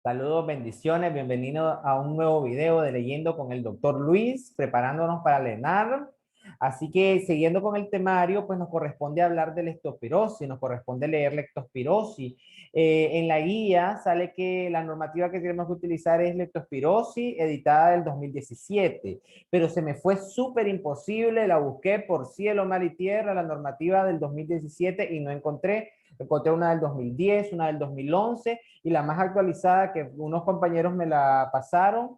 Saludos, bendiciones, bienvenido a un nuevo video de Leyendo con el doctor Luis, preparándonos para el ENARM. Así que siguiendo con el temario, pues nos corresponde hablar de leptospirosis, nos corresponde leer leptospirosis. En la guía sale que la normativa que tenemos que utilizar es leptospirosis, editada del 2017, pero se me fue súper imposible, la busqué por cielo, mar y tierra, la normativa del 2017 y no encontré. Encontré una del 2010, una del 2011 y la más actualizada que unos compañeros me la pasaron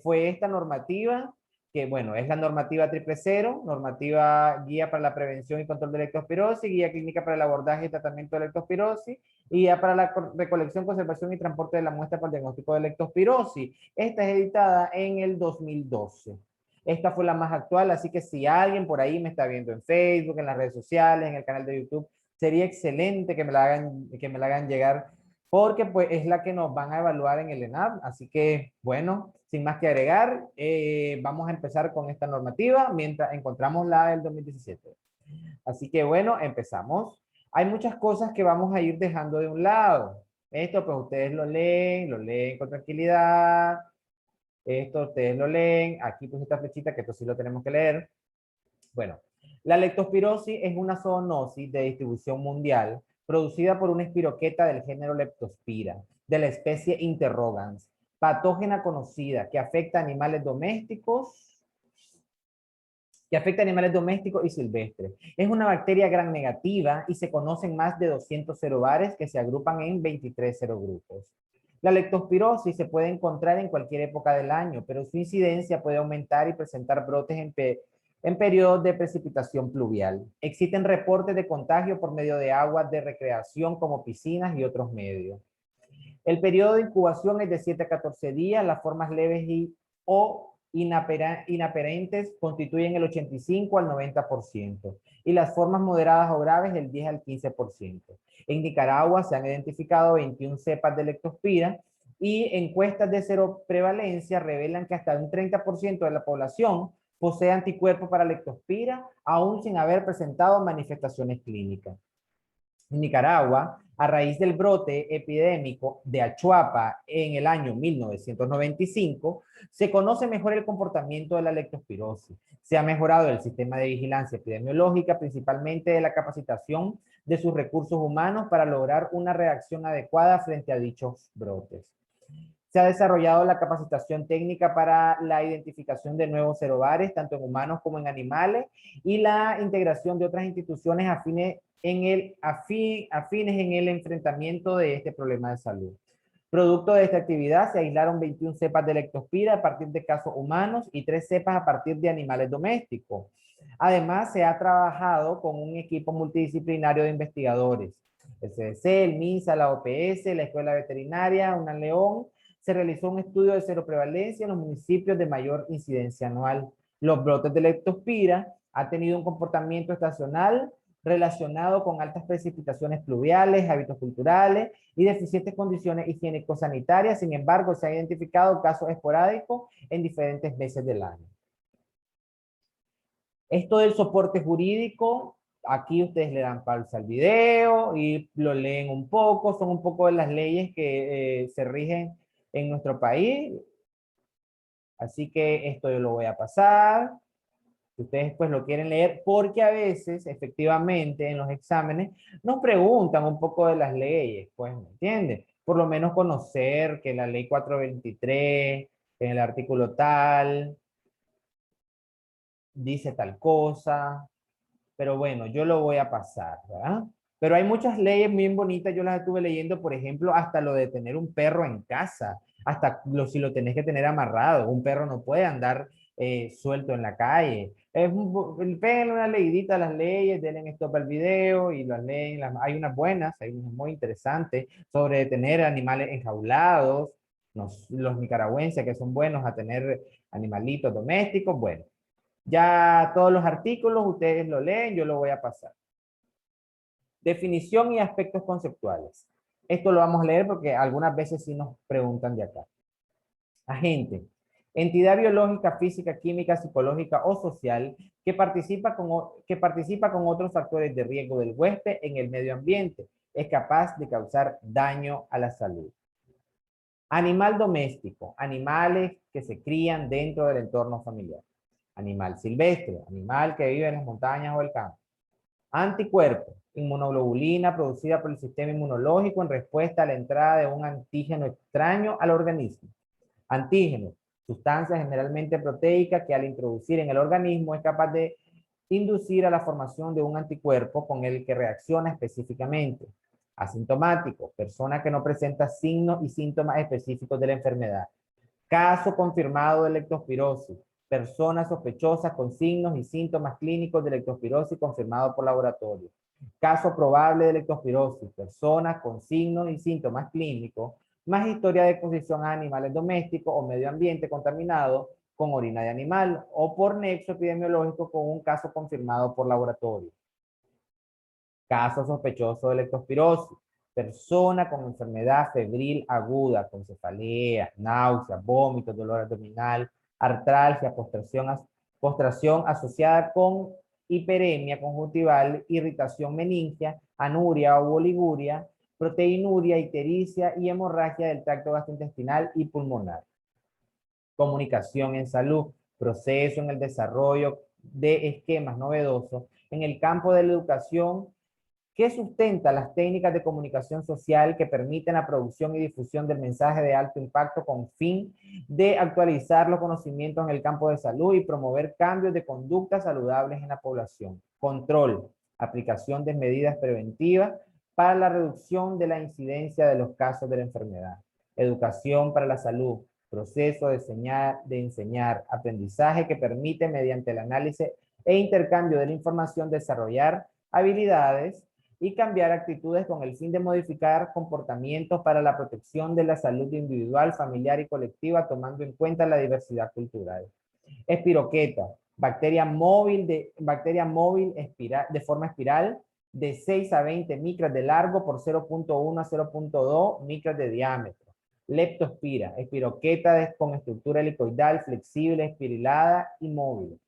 fue esta normativa, que bueno, es la normativa 000, normativa guía para la prevención y control de leptospirosis, guía clínica para el abordaje y tratamiento de leptospirosis, y guía para la recolección, conservación y transporte de la muestra para el diagnóstico de leptospirosis. Esta es editada en el 2012. Esta fue la más actual, así que si alguien por ahí me está viendo en Facebook, en las redes sociales, en el canal de YouTube, sería excelente que me la hagan llegar porque pues es la que nos van a evaluar en el ENAP. Así que, bueno, sin más que agregar, vamos a empezar con esta normativa mientras encontramos la del 2017. Así que, bueno, empezamos. Hay muchas cosas que vamos a ir dejando de un lado. Esto, pues ustedes lo leen con tranquilidad. Esto ustedes lo leen. Aquí pues esta flechita, que esto sí lo tenemos que leer. Bueno, la leptospirosis es una zoonosis de distribución mundial producida por una espiroqueta del género Leptospira, de la especie Interrogans, patógena conocida que afecta a animales domésticos y silvestres. Es una bacteria gram negativa y se conocen más de 200 serobares que se agrupan en 23 serogrupos. La leptospirosis se puede encontrar en cualquier época del año, pero su incidencia puede aumentar y presentar brotes en periodos de precipitación pluvial. Existen reportes de contagio por medio de aguas de recreación como piscinas y otros medios. El periodo de incubación es de 7 a 14 días. Las formas leves o inaperentes constituyen el 85 al 90% y las formas moderadas o graves el 10 al 15%. En Nicaragua se han identificado 21 cepas de leptospira y encuestas de seroprevalencia revelan que hasta un 30% de la población posee anticuerpos para leptospira, aún sin haber presentado manifestaciones clínicas. En Nicaragua, a raíz del brote epidémico de Achuapa en el año 1995, se conoce mejor el comportamiento de la leptospirosis. Se ha mejorado el sistema de vigilancia epidemiológica, principalmente de la capacitación de sus recursos humanos para lograr una reacción adecuada frente a dichos brotes. Se ha desarrollado la capacitación técnica para la identificación de nuevos serobares, tanto en humanos como en animales, y la integración de otras instituciones afines en el enfrentamiento de este problema de salud. Producto de esta actividad se aislaron 21 cepas de leptospira a partir de casos humanos y 3 cepas a partir de animales domésticos. Además, se ha trabajado con un equipo multidisciplinario de investigadores, el CDC, el MINSA, la OPS, la Escuela Veterinaria, UNAM León. Se realizó un estudio de seroprevalencia en los municipios de mayor incidencia anual. Los brotes de leptospira han tenido un comportamiento estacional relacionado con altas precipitaciones pluviales, hábitos culturales y deficientes condiciones higiénico-sanitarias. Sin embargo, se han identificado casos esporádicos en diferentes meses del año. Esto del soporte jurídico, aquí ustedes le dan pausa al video y lo leen un poco, son un poco de las leyes que se rigen en nuestro país. Así que esto yo lo voy a pasar. Si ustedes pues lo quieren leer, porque a veces, efectivamente, en los exámenes nos preguntan un poco de las leyes, pues, ¿me entienden? Por lo menos conocer que la ley 423, en el artículo tal, dice tal cosa, pero bueno, yo lo voy a pasar, ¿verdad? Pero hay muchas leyes bien bonitas, yo las estuve leyendo, por ejemplo, hasta lo de tener un perro en casa, hasta si lo tenés que tener amarrado, un perro no puede andar suelto en la calle. Peguen una leidita a las leyes, denle stop al video y las leen. Hay unas buenas, hay unas muy interesantes sobre tener animales enjaulados, los nicaragüenses que son buenos a tener animalitos domésticos, bueno. Ya todos los artículos ustedes lo leen, yo lo voy a pasar. Definición y aspectos conceptuales. Esto lo vamos a leer porque algunas veces sí nos preguntan de acá. Agente. Entidad biológica, física, química, psicológica o social que participa con otros factores de riesgo del huésped en el medio ambiente. Es capaz de causar daño a la salud. Animal doméstico, animales que se crían dentro del entorno familiar. Animal silvestre, animal que vive en las montañas o el campo. Anticuerpo, inmunoglobulina producida por el sistema inmunológico en respuesta a la entrada de un antígeno extraño al organismo. Antígeno, sustancia generalmente proteica que al introducir en el organismo es capaz de inducir a la formación de un anticuerpo con el que reacciona específicamente. Asintomático, persona que no presenta signos y síntomas específicos de la enfermedad. Caso confirmado de leptospirosis, persona sospechosa con signos y síntomas clínicos de leptospirosis confirmado por laboratorio. Caso probable de leptospirosis, persona con signos y síntomas clínicos, más historia de exposición a animales domésticos o medio ambiente contaminado con orina de animal o por nexo epidemiológico con un caso confirmado por laboratorio. Caso sospechoso de leptospirosis, persona con enfermedad febril aguda, con cefalea, náuseas, vómitos, dolor abdominal, artralgia, postración asociada con hiperemia conjuntival, irritación meningia, anuria o oliguria, proteinuria, ictericia y hemorragia del tracto gastrointestinal y pulmonar. Comunicación en salud, proceso en el desarrollo de esquemas novedosos en el campo de la educación que sustenta las técnicas de comunicación social que permiten la producción y difusión del mensaje de alto impacto con fin de actualizar los conocimientos en el campo de salud y promover cambios de conductas saludables en la población. Control, aplicación de medidas preventivas para la reducción de la incidencia de los casos de la enfermedad. Educación para la salud, proceso de enseñar, aprendizaje que permite mediante el análisis e intercambio de la información desarrollar habilidades y cambiar actitudes con el fin de modificar comportamientos para la protección de la salud individual, familiar y colectiva, tomando en cuenta la diversidad cultural. Espiroqueta, bacteria móvil de forma espiral de 6 a 20 micras de largo por 0.1 a 0.2 micras de diámetro. Leptospira, espiroqueta con estructura helicoidal, flexible, espirilada y móvil.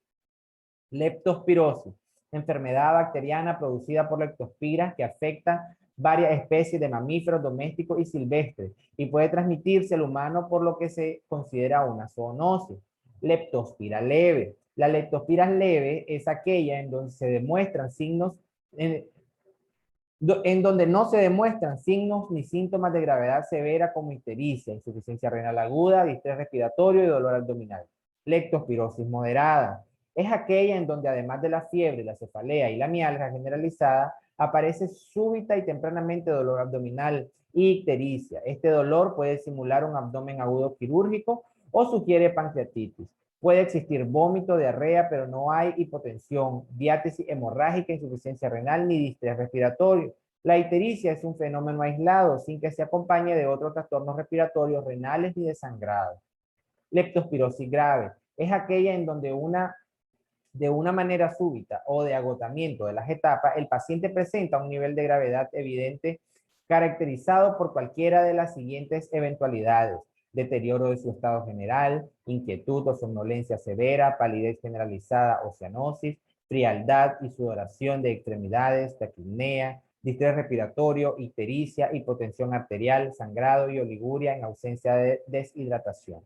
Leptospirosis, enfermedad bacteriana producida por leptospiras que afecta varias especies de mamíferos domésticos y silvestres y puede transmitirse al humano por lo que se considera una zoonosis. Leptospira leve. La leptospira leve es aquella en donde se demuestran signos, en donde no se demuestran signos ni síntomas de gravedad severa como ictericia, insuficiencia renal aguda, distrés respiratorio y dolor abdominal. Leptospirosis moderada es aquella en donde además de la fiebre, la cefalea y la mialgia generalizada, aparece súbita y tempranamente dolor abdominal y ictericia. Este dolor puede simular un abdomen agudo quirúrgico o sugiere pancreatitis. Puede existir vómito, diarrea, pero no hay hipotensión, diátesis hemorrágica, insuficiencia renal ni distrés respiratorio. La ictericia es un fenómeno aislado sin que se acompañe de otros trastornos respiratorios renales ni de sangrado. Leptospirosis grave es aquella en donde de una manera súbita o de agotamiento de las etapas, el paciente presenta un nivel de gravedad evidente caracterizado por cualquiera de las siguientes eventualidades: deterioro de su estado general, inquietud o somnolencia severa, palidez generalizada o cianosis, frialdad y sudoración de extremidades, taquipnea, distrés respiratorio, ictericia, hipotensión arterial, sangrado y oliguria en ausencia de deshidratación.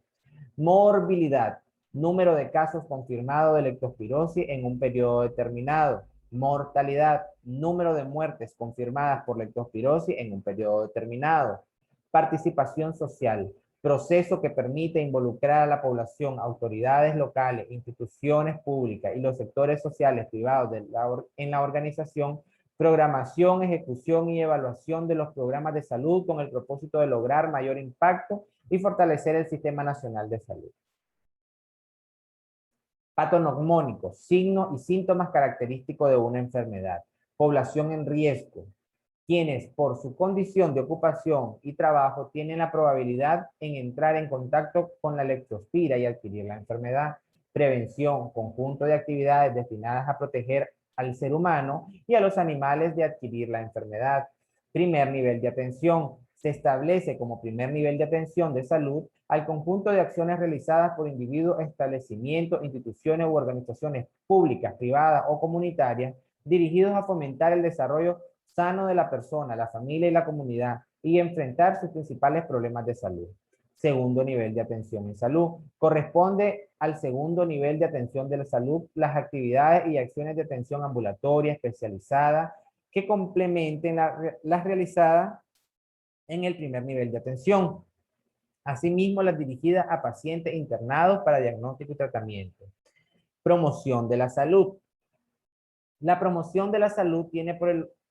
Morbilidad, número de casos confirmados de leptospirosis en un periodo determinado. Mortalidad, número de muertes confirmadas por leptospirosis en un periodo determinado. Participación social, proceso que permite involucrar a la población, autoridades locales, instituciones públicas y los sectores sociales privados en la organización, programación, ejecución y evaluación de los programas de salud con el propósito de lograr mayor impacto y fortalecer el Sistema Nacional de Salud. Patognomónicos, signos y síntomas característicos de una enfermedad. Población en riesgo, quienes por su condición de ocupación y trabajo tienen la probabilidad en entrar en contacto con la leptospira y adquirir la enfermedad. Prevención, conjunto de actividades destinadas a proteger al ser humano y a los animales de adquirir la enfermedad. Primer nivel de atención. Se establece como primer nivel de atención de salud al conjunto de acciones realizadas por individuos, establecimientos, instituciones u organizaciones públicas, privadas o comunitarias dirigidos a fomentar el desarrollo sano de la persona, la familia y la comunidad y enfrentar sus principales problemas de salud. segundo nivel de atención en salud. Corresponde al segundo nivel de atención de la salud las actividades y acciones de atención ambulatoria especializada que complementen las realizadas en el primer nivel de atención. Asimismo, las dirigidas a pacientes internados para diagnóstico y tratamiento. Promoción de la salud. La promoción de la salud tiene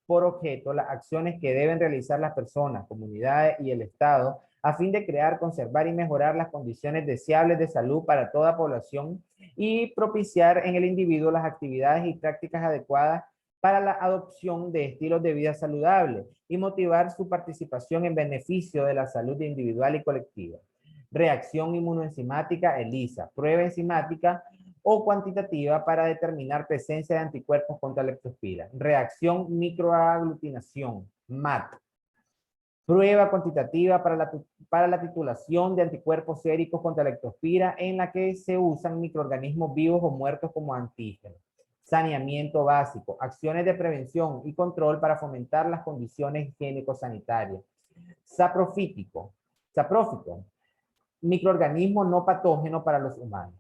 por objeto las acciones que deben realizar las personas, comunidades y el Estado a fin de crear, conservar y mejorar las condiciones deseables de salud para toda población y propiciar en el individuo las actividades y prácticas adecuadas para la adopción de estilos de vida saludables y motivar su participación en beneficio de la salud individual y colectiva. Reacción inmunoenzimática ELISA, prueba enzimática o cuantitativa para determinar presencia de anticuerpos contra la leptospira. Reacción microaglutinación, MAT. Prueba cuantitativa para la titulación de anticuerpos séricos contra la leptospira en la que se usan microorganismos vivos o muertos como antígenos. Saneamiento básico, acciones de prevención y control para fomentar las condiciones higiénico-sanitarias. Saprófito, microorganismo no patógeno para los humanos.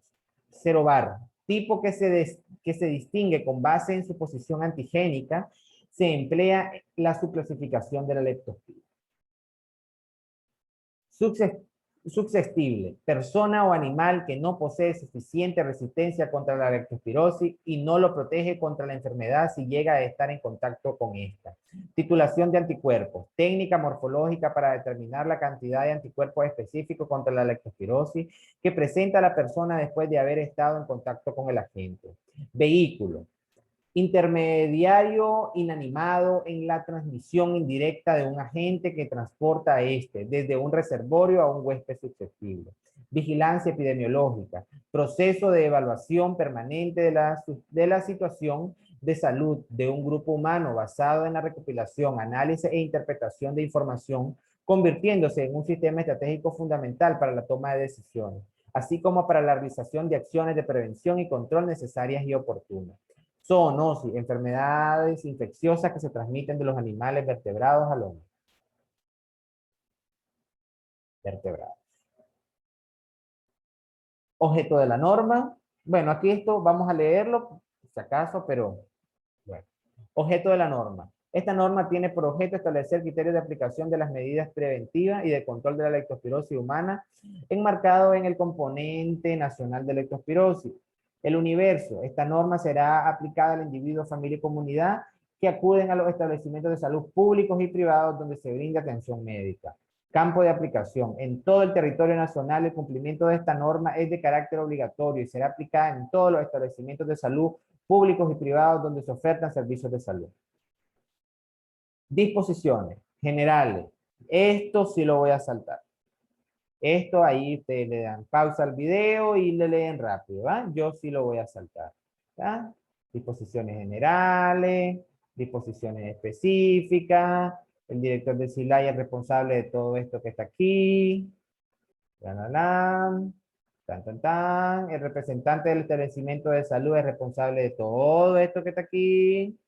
Cerobar, tipo que se distingue con base en su posición antigénica, se emplea la subclasificación de la leptospira. Susceptible, persona o animal que no posee suficiente resistencia contra la leptospirosis y no lo protege contra la enfermedad si llega a estar en contacto con esta. Titulación de anticuerpos, técnica morfológica para determinar la cantidad de anticuerpos específicos contra la leptospirosis que presenta la persona después de haber estado en contacto con el agente. Vehículo, intermediario inanimado en la transmisión indirecta de un agente que transporta a este desde un reservorio a un huésped susceptible. Vigilancia epidemiológica, proceso de evaluación permanente de la situación de salud de un grupo humano basado en la recopilación, análisis e interpretación de información, convirtiéndose en un sistema estratégico fundamental para la toma de decisiones, así como para la realización de acciones de prevención y control necesarias y oportunas. Zoonosis, enfermedades infecciosas que se transmiten de los animales vertebrados al hombre. Vertebrados. Objeto de la norma. Bueno, aquí esto vamos a leerlo, si acaso, pero bueno. Objeto de la norma. Esta norma tiene por objeto establecer criterios de aplicación de las medidas preventivas y de control de la leptospirosis humana, enmarcado en el componente nacional de leptospirosis. El universo. Esta norma será aplicada al individuo, familia y comunidad que acuden a los establecimientos de salud públicos y privados donde se brinda atención médica. Campo de aplicación. En todo el territorio nacional, el cumplimiento de esta norma es de carácter obligatorio y será aplicada en todos los establecimientos de salud públicos y privados donde se ofertan servicios de salud. Disposiciones generales. Esto sí lo voy a saltar. Esto ahí ustedes le dan pausa al video y le leen rápido, ¿va? Yo sí lo voy a saltar, ¿va? Disposiciones generales, disposiciones específicas, el director de SILAI es responsable de todo esto que está aquí, el representante del establecimiento de salud es responsable de todo esto que está aquí.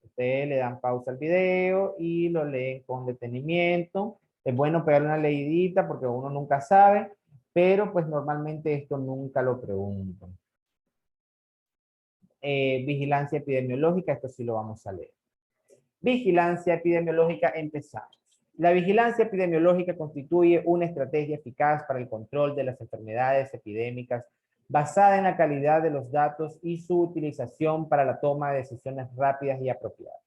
Ustedes le dan pausa al video y lo leen con detenimiento. Es bueno pegarle una leidita porque uno nunca sabe, pero pues normalmente esto nunca lo preguntan. Vigilancia epidemiológica, esto sí lo vamos a leer. Vigilancia epidemiológica, empezamos. La vigilancia epidemiológica constituye una estrategia eficaz para el control de las enfermedades epidémicas basada en la calidad de los datos y su utilización para la toma de decisiones rápidas y apropiadas.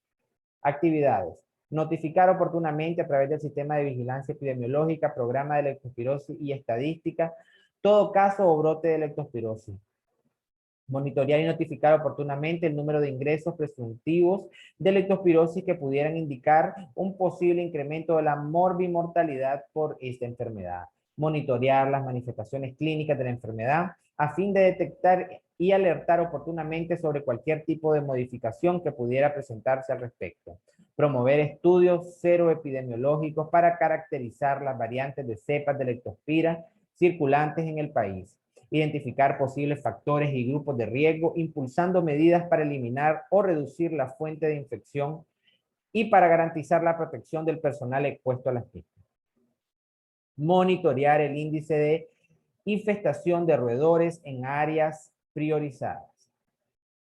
Actividades. Notificar oportunamente a través del sistema de vigilancia epidemiológica, programa de leptospirosis y estadística, todo caso o brote de leptospirosis. Monitorear y notificar oportunamente el número de ingresos presuntivos de leptospirosis que pudieran indicar un posible incremento de la morbimortalidad por esta enfermedad. Monitorear las manifestaciones clínicas de la enfermedad a fin de detectar y alertar oportunamente sobre cualquier tipo de modificación que pudiera presentarse al respecto. Promover estudios seroepidemiológicos para caracterizar las variantes de cepas de leptospira circulantes en el país. Identificar posibles factores y grupos de riesgo, impulsando medidas para eliminar o reducir la fuente de infección y para garantizar la protección del personal expuesto a las mismas. monitorear el índice de infestación de roedores en áreas priorizadas,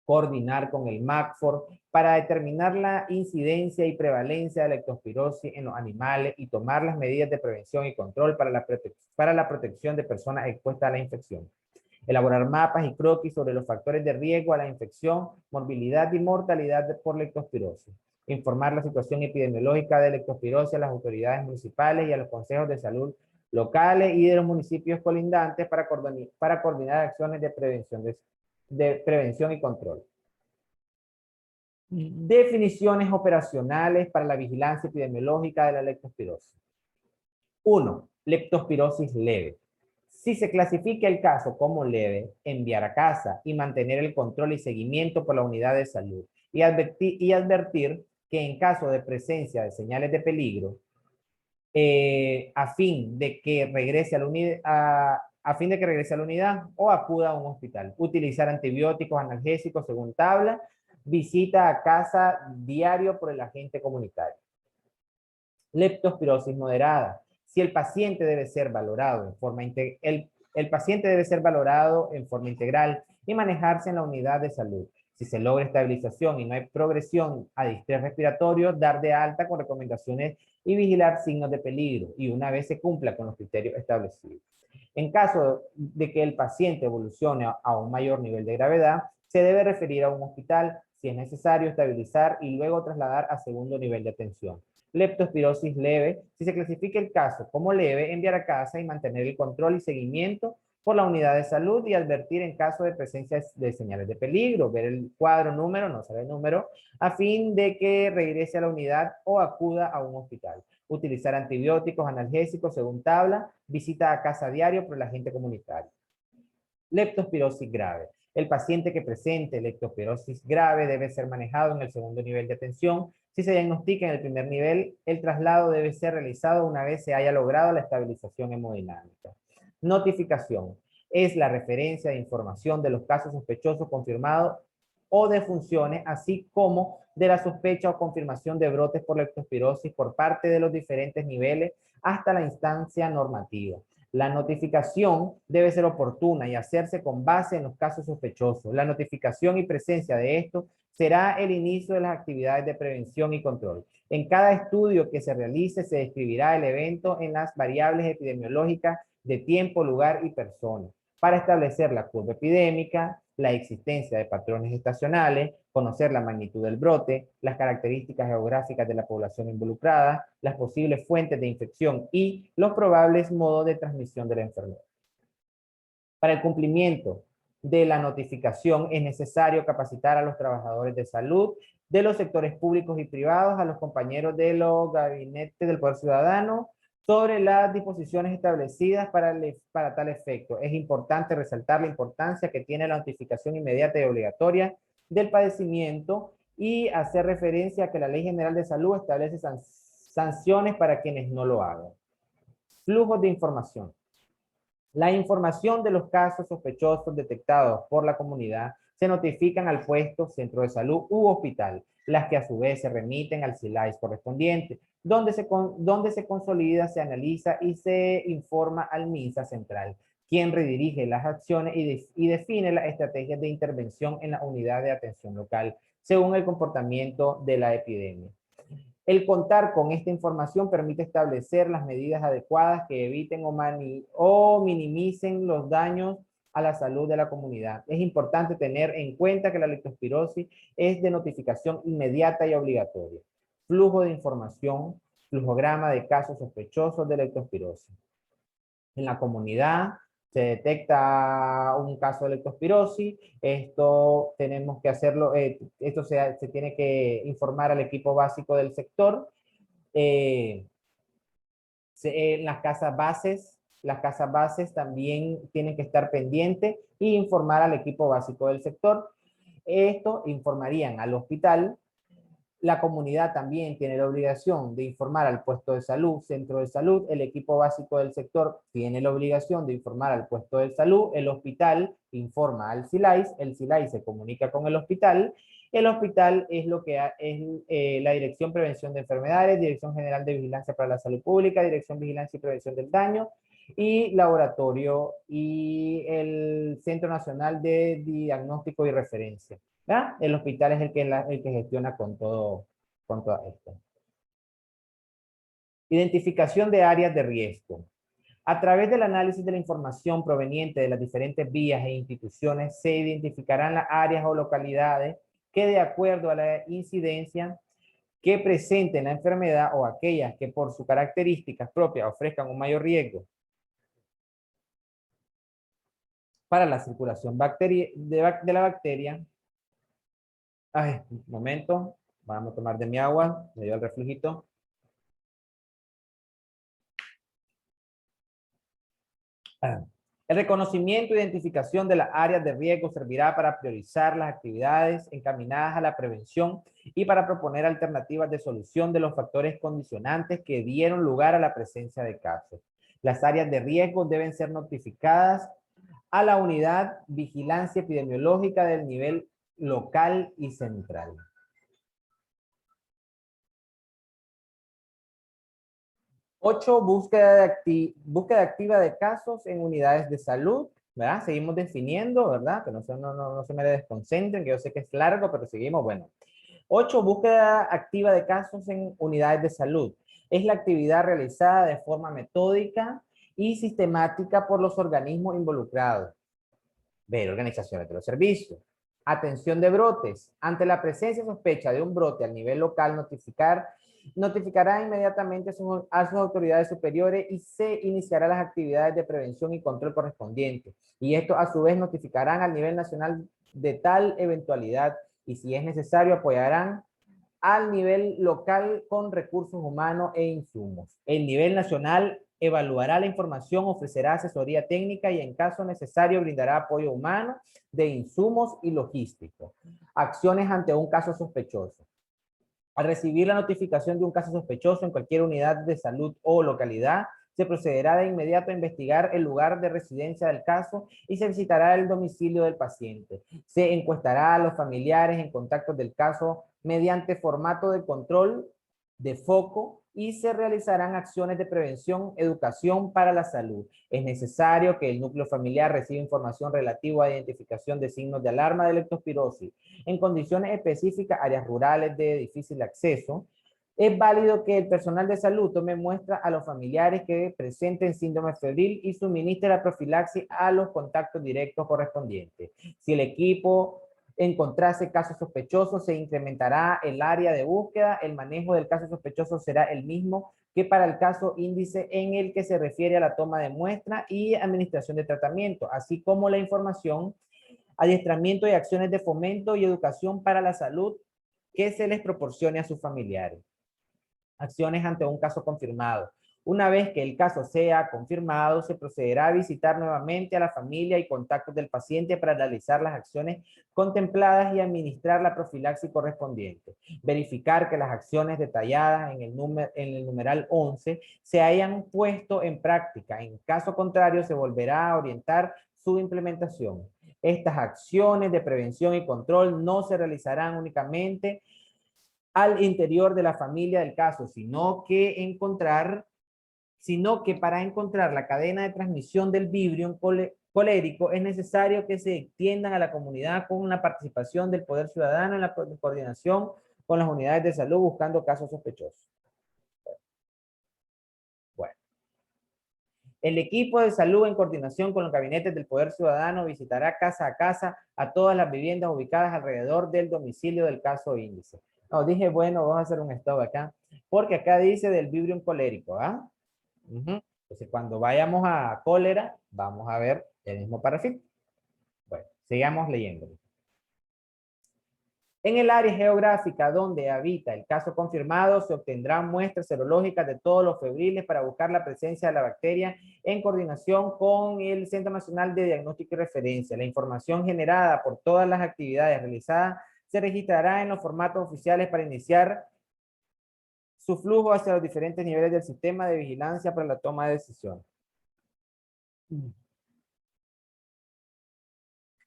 coordinar con el MACFOR para determinar la incidencia y prevalencia de leptospirosis en los animales y tomar las medidas de prevención y control para la protección de personas expuestas a la infección. Elaborar mapas y croquis sobre los factores de riesgo a la infección, morbilidad y mortalidad por leptospirosis. Informar la situación epidemiológica de leptospirosis a las autoridades municipales y a los consejos de salud locales y de los municipios colindantes para coordinar acciones de prevención y control. Definiciones operacionales para la vigilancia epidemiológica de la leptospirosis. 1. Leptospirosis leve. Si se clasifica el caso como leve, enviar a casa y mantener el control y seguimiento por la unidad de salud y advertir que en caso de presencia de señales de peligro, a fin de que regrese a la unidad o acuda a un hospital. Utilizar antibióticos analgésicos según tabla. Visita a casa diario por el agente comunitario. Leptospirosis moderada. Si el paciente debe ser valorado en forma el paciente debe ser valorado en forma integral y manejarse en la unidad de salud. Si se logra estabilización y no hay progresión a distrés respiratorio, dar de alta con recomendaciones y vigilar signos de peligro, y una vez se cumpla con los criterios establecidos. En caso de que el paciente evolucione a un mayor nivel de gravedad, se debe referir a un hospital, si es necesario estabilizar y luego trasladar a segundo nivel de atención. Leptospirosis leve, si se clasifica el caso como leve, enviar a casa y mantener el control y seguimiento por la unidad de salud y advertir en caso de presencia de señales de peligro, ver el cuadro número, no sabe el número, a fin de que regrese a la unidad o acuda a un hospital. Utilizar antibióticos, analgésicos según tabla, visita a casa diario por el agente comunitario. Leptospirosis grave. El paciente que presente leptospirosis grave debe ser manejado en el segundo nivel de atención. Si se diagnostica en el primer nivel, el traslado debe ser realizado una vez se haya logrado la estabilización hemodinámica. Notificación. Es la referencia de información de los casos sospechosos confirmados o de funciones, así como de la sospecha o confirmación de brotes por leptospirosis por parte de los diferentes niveles hasta la instancia normativa. La notificación debe ser oportuna y hacerse con base en los casos sospechosos. La notificación y presencia de esto será el inicio de las actividades de prevención y control. En cada estudio que se realice se describirá el evento en las variables epidemiológicas de tiempo, lugar y persona, para establecer la curva epidémica, la existencia de patrones estacionales, conocer la magnitud del brote, las características geográficas de la población involucrada, las posibles fuentes de infección y los probables modos de transmisión de la enfermedad. Para el cumplimiento de la notificación es necesario capacitar a los trabajadores de salud de los sectores públicos y privados, a los compañeros de los gabinetes del Poder Ciudadano, sobre las disposiciones establecidas para tal efecto. Es importante resaltar la importancia que tiene la notificación inmediata y obligatoria del padecimiento y hacer referencia a que la Ley General de Salud establece sanciones para quienes no lo hagan. Flujos de información. La información de los casos sospechosos detectados por la comunidad se notifican al puesto, centro de salud u hospital, las que a su vez se remiten al CILAIS correspondiente, donde se consolida, se analiza y se informa al MINSA central, quien redirige las acciones y define las estrategias de intervención en la unidad de atención local, según el comportamiento de la epidemia. El contar con esta información permite establecer las medidas adecuadas que eviten o minimicen los daños a la salud de la comunidad. Es importante tener en cuenta que la leptospirosis es de notificación inmediata y obligatoria. Flujo de información, flujograma de casos sospechosos de leptospirosis. En la comunidad se detecta un caso de leptospirosis, esto tenemos que hacerlo, esto se tiene que informar al equipo básico del sector. Las casas bases también tienen que estar pendientes e informar al equipo básico del sector. Esto informarían al hospital. La comunidad también tiene la obligación de informar al puesto de salud, centro de salud. El equipo básico del sector tiene la obligación de informar al puesto de salud. El hospital informa al CILAIS, el CILAIS se comunica con el hospital El hospital es lo que es la Dirección Prevención de Enfermedades, Dirección General de Vigilancia para la Salud Pública, Dirección Vigilancia y Prevención del Daño, y laboratorio y el Centro Nacional de Diagnóstico y Referencia. ¿Verdad? El hospital es el que gestiona con todo esto. Identificación de áreas de riesgo. A través del análisis de la información proveniente de las diferentes vías e instituciones, se identificarán las áreas o localidades que, de acuerdo a la incidencia que presenten la enfermedad, o aquellas que por sus características propias ofrezcan un mayor riesgo para la circulación de la bacteria. Ay, un momento, vamos a tomar de mi agua, me dio el reflujito. El reconocimiento e identificación de las áreas de riesgo servirá para priorizar las actividades encaminadas a la prevención y para proponer alternativas de solución de los factores condicionantes que dieron lugar a la presencia de casos. Las áreas de riesgo deben ser notificadas a la unidad vigilancia epidemiológica del nivel local y central. 8, búsqueda activa de casos en unidades de salud, ¿verdad? Seguimos definiendo, ¿verdad? Que no se me desconcentren, que yo sé que es largo, pero seguimos, bueno. 8, búsqueda activa de casos en unidades de salud. Es la actividad realizada de forma metódica y sistemática por los organismos involucrados. Ver organizaciones de los servicios. Atención de brotes. Ante la presencia sospecha de un brote al nivel local, notificará inmediatamente a sus autoridades superiores y se iniciará las actividades de prevención y control correspondientes. Y esto a su vez notificarán al nivel nacional de tal eventualidad y si es necesario apoyarán al nivel local con recursos humanos e insumos. El nivel nacional evaluará la información, ofrecerá asesoría técnica y en caso necesario brindará apoyo humano, de insumos y logístico. Acciones ante un caso sospechoso. Al recibir la notificación de un caso sospechoso en cualquier unidad de salud o localidad, se procederá de inmediato a investigar el lugar de residencia del caso y se visitará el domicilio del paciente. Se encuestará a los familiares en contacto del caso mediante formato de control de foco y se realizarán acciones de prevención, educación para la salud. Es necesario que el núcleo familiar reciba información relativa a identificación de signos de alarma de leptospirosis en condiciones específicas, áreas rurales de difícil acceso. Es válido que el personal de salud tome muestra a los familiares que presenten síndrome febril y suministre la profilaxis a los contactos directos correspondientes. Si el equipo encontrase casos sospechosos, se incrementará el área de búsqueda. El manejo del caso sospechoso será el mismo que para el caso índice en el que se refiere a la toma de muestra y administración de tratamiento, así como la información, adiestramiento y acciones de fomento y educación para la salud que se les proporcione a sus familiares. Acciones ante un caso confirmado. Una vez que el caso sea confirmado, se procederá a visitar nuevamente a la familia y contactos del paciente para realizar las acciones contempladas y administrar la profilaxis correspondiente. Verificar que las acciones detalladas en el numeral 11 se hayan puesto en práctica. En caso contrario, se volverá a orientar su implementación. Estas acciones de prevención y control no se realizarán únicamente al interior de la familia del caso, sino que para encontrar la cadena de transmisión del vibrio colérico es necesario que se extiendan a la comunidad con una participación del Poder Ciudadano en la coordinación con las unidades de salud buscando casos sospechosos. Bueno. El equipo de salud en coordinación con los gabinetes del Poder Ciudadano visitará casa a casa a todas las viviendas ubicadas alrededor del domicilio del caso índice. No, dije, bueno, vamos a hacer un stop acá, porque acá dice del vibrio colérico, ¿ah? Entonces, cuando vayamos a cólera, vamos a ver el mismo parrafito. Bueno, sigamos leyendo. En el área geográfica donde habita el caso confirmado, se obtendrán muestras serológicas de todos los febriles para buscar la presencia de la bacteria en coordinación con el Centro Nacional de Diagnóstico y Referencia. La información generada por todas las actividades realizadas se registrará en los formatos oficiales para iniciar su flujo hacia los diferentes niveles del sistema de vigilancia para la toma de decisiones.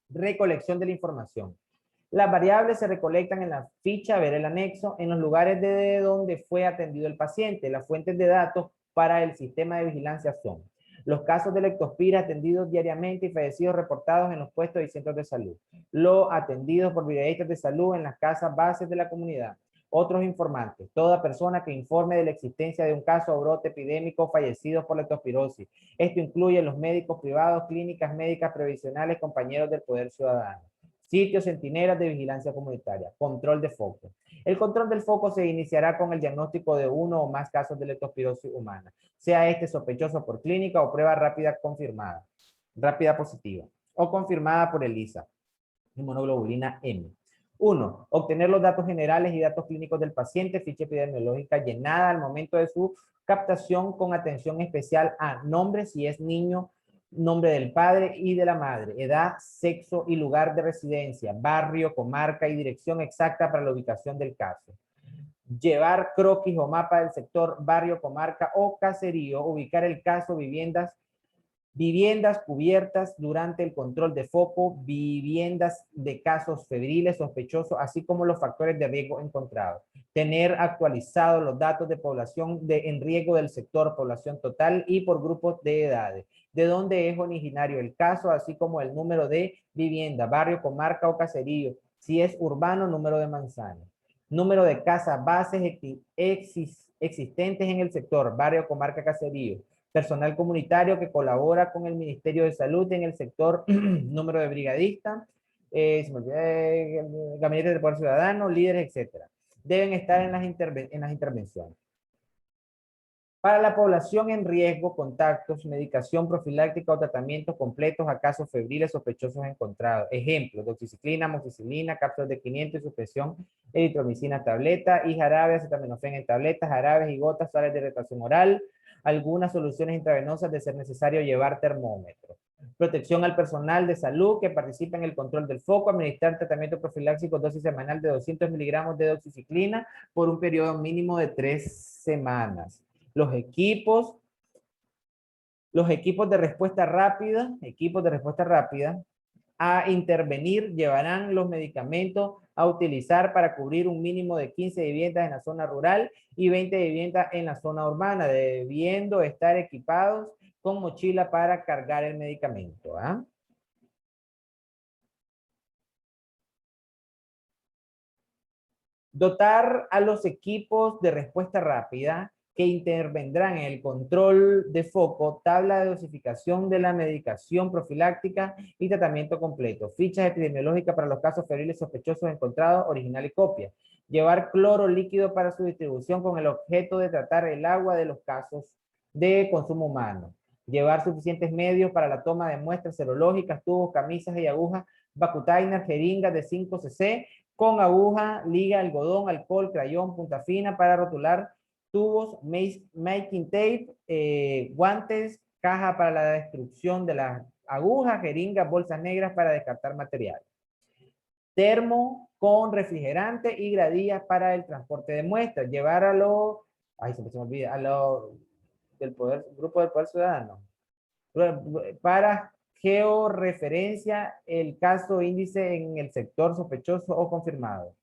Recolección de la información. Las variables se recolectan en la ficha, ver el anexo, en los lugares de donde fue atendido el paciente. Las fuentes de datos para el sistema de vigilancia son los casos de leptospira atendidos diariamente y fallecidos reportados en los puestos y centros de salud. Los atendidos por brigadistas de salud en las casas bases de la comunidad. Otros informantes, toda persona que informe de la existencia de un caso o brote epidémico fallecidos por leptospirosis. Esto incluye los médicos privados, clínicas médicas previsionales, compañeros del Poder Ciudadano. Sitios centinelas de vigilancia comunitaria. Control de foco. El control del foco se iniciará con el diagnóstico de uno o más casos de leptospirosis humana, sea este sospechoso por clínica o prueba rápida confirmada, rápida positiva, o confirmada por ELISA, inmunoglobulina M. 1. Obtener los datos generales y datos clínicos del paciente, ficha epidemiológica llenada al momento de su captación con atención especial a nombre si es niño, nombre del padre y de la madre, edad, sexo y lugar de residencia, barrio, comarca y dirección exacta para la ubicación del caso. Llevar croquis o mapa del sector, barrio, comarca o caserío, ubicar el caso, viviendas cubiertas durante el control de foco, viviendas de casos febriles sospechosos, así como los factores de riesgo encontrados. Tener actualizados los datos de población en riesgo del sector, población total y por grupos de edades. De dónde es originario el caso, así como el número de vivienda, barrio, comarca o caserío. Si es urbano, número de manzanas. Número de casas bases existentes en el sector, barrio, comarca, caserío. Personal comunitario que colabora con el Ministerio de Salud en el sector, número de brigadistas, gabinete de poder ciudadano, líderes, etcétera. Deben estar en las intervenciones. Para la población en riesgo, contactos, medicación profiláctica o tratamientos completos a casos febriles sospechosos encontrados. Ejemplos, doxiciclina, amoxicilina, cápsulas de 500 y suspensión, eritromicina tableta y jarabe, acetaminofén en tabletas, jarabes y gotas, sales de irritación oral, algunas soluciones intravenosas de ser necesario llevar termómetro. Protección al personal de salud que participa en el control del foco, administrar tratamiento profiláctico dosis semanal de 200 miligramos de doxiciclina por un periodo mínimo de 3 semanas. Los equipos de respuesta rápida, a intervenir llevarán los medicamentos a utilizar para cubrir un mínimo de 15 viviendas en la zona rural y 20 viviendas en la zona urbana, debiendo estar equipados con mochila para cargar el medicamento. Dotar a los equipos de respuesta rápida que intervendrán en el control de foco, tabla de dosificación de la medicación profiláctica y tratamiento completo, fichas epidemiológicas para los casos febriles sospechosos encontrados, original y copia. Llevar cloro líquido para su distribución con el objeto de tratar el agua de los casos de consumo humano. Llevar suficientes medios para la toma de muestras serológicas, tubos, camisas y agujas, Vacutainer, jeringas de 5 cc, con aguja, liga, algodón, alcohol, crayón, punta fina para rotular tubos, making tape, guantes, caja para la destrucción de las agujas, jeringas, bolsas negras para descartar material. Termo con refrigerante y gradillas para el transporte de muestras. Llevar a los, se me olvida, a los del poder, grupo del Poder Ciudadano. Para georreferencia el caso índice en el sector sospechoso o confirmado.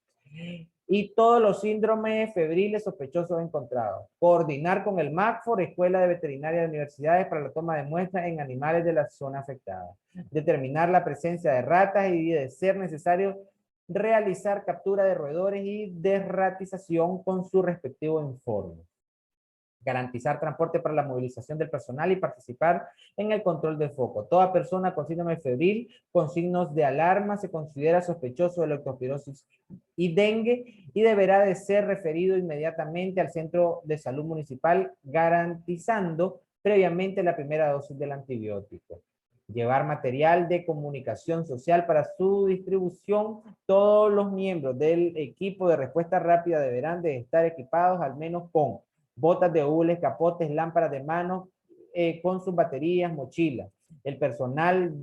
Y todos los síndromes febriles sospechosos encontrados. Coordinar con el MACFOR, Escuela de Veterinaria de Universidades, para la toma de muestras en animales de la zona afectada. Determinar la presencia de ratas y, de ser necesario, realizar captura de roedores y desratización con su respectivo informe. Garantizar transporte para la movilización del personal y participar en el control del foco. Toda persona con síndrome febril con signos de alarma se considera sospechoso de leptospirosis y dengue y deberá de ser referido inmediatamente al centro de salud municipal, garantizando previamente la primera dosis del antibiótico. Llevar material de comunicación social para su distribución. Todos los miembros del equipo de respuesta rápida deberán de estar equipados al menos con botas de hule, capotes, lámparas de mano, con sus baterías, mochilas. El personal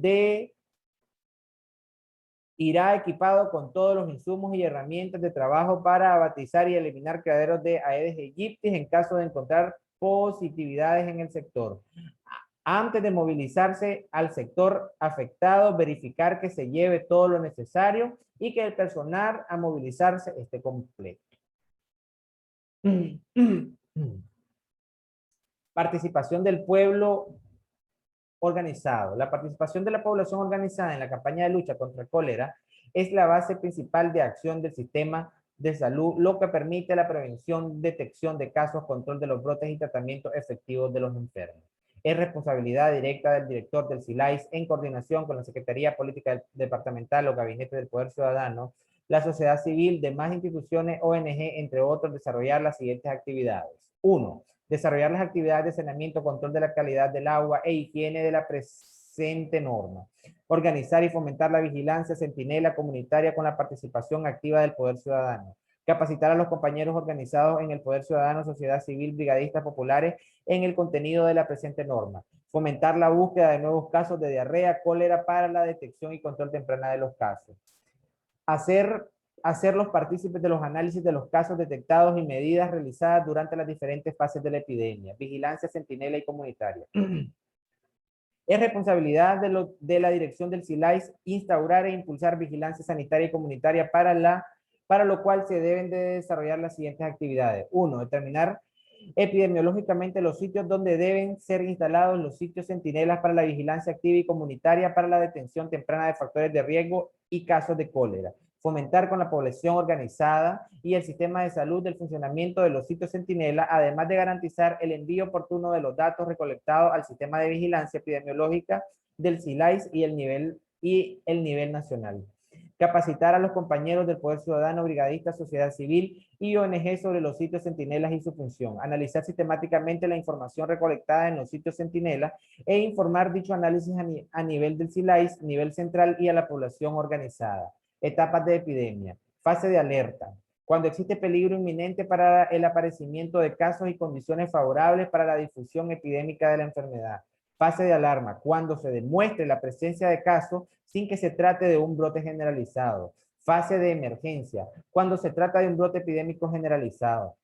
irá equipado con todos los insumos y herramientas de trabajo para abatizar y eliminar criaderos de Aedes aegypti en caso de encontrar positividades en el sector. Antes de movilizarse al sector afectado, verificar que se lleve todo lo necesario y que el personal a movilizarse esté completo. Participación del pueblo organizado. La participación de la población organizada en la campaña de lucha contra el cólera es la base principal de acción del sistema de salud, lo que permite la prevención, detección de casos, control de los brotes y tratamiento efectivos de los enfermos. Es responsabilidad directa del director del SILAIS en coordinación con la Secretaría Política Departamental o Gabinete del Poder Ciudadano, la sociedad civil, demás instituciones, ONG, entre otros, desarrollar las siguientes actividades. 1. Desarrollar las actividades de saneamiento, control de la calidad del agua e higiene de la presente norma. Organizar y fomentar la vigilancia centinela comunitaria con la participación activa del Poder Ciudadano. Capacitar a los compañeros organizados en el Poder Ciudadano, sociedad civil, brigadistas populares en el contenido de la presente norma. Fomentar la búsqueda de nuevos casos de diarrea, cólera para la detección y control temprana de los casos. Hacerlos partícipes de los análisis de los casos detectados y medidas realizadas durante las diferentes fases de la epidemia. Vigilancia centinela y comunitaria. Es responsabilidad de la dirección del SILAIS instaurar e impulsar vigilancia sanitaria y comunitaria para lo cual se deben de desarrollar las siguientes actividades. 1. Determinar epidemiológicamente los sitios donde deben ser instalados los sitios centinelas para la vigilancia activa y comunitaria para la detención temprana de factores de riesgo y casos de cólera. Fomentar con la población organizada y el sistema de salud del funcionamiento de los sitios centinela, además de garantizar el envío oportuno de los datos recolectados al sistema de vigilancia epidemiológica del SILAIS y el nivel nacional. Capacitar a los compañeros del Poder Ciudadano, brigadistas, sociedad civil y ONG sobre los sitios centinelas y su función. Analizar sistemáticamente la información recolectada en los sitios centinelas e informar dicho análisis a nivel del SILAIS, nivel central y a la población organizada. Etapas de epidemia. Fase de alerta. Cuando existe peligro inminente para el aparecimiento de casos y condiciones favorables para la difusión epidémica de la enfermedad. Fase de alarma. Cuando se demuestre la presencia de casos sin que se trate de un brote generalizado. Fase de emergencia. Cuando se trata de un brote epidémico generalizado.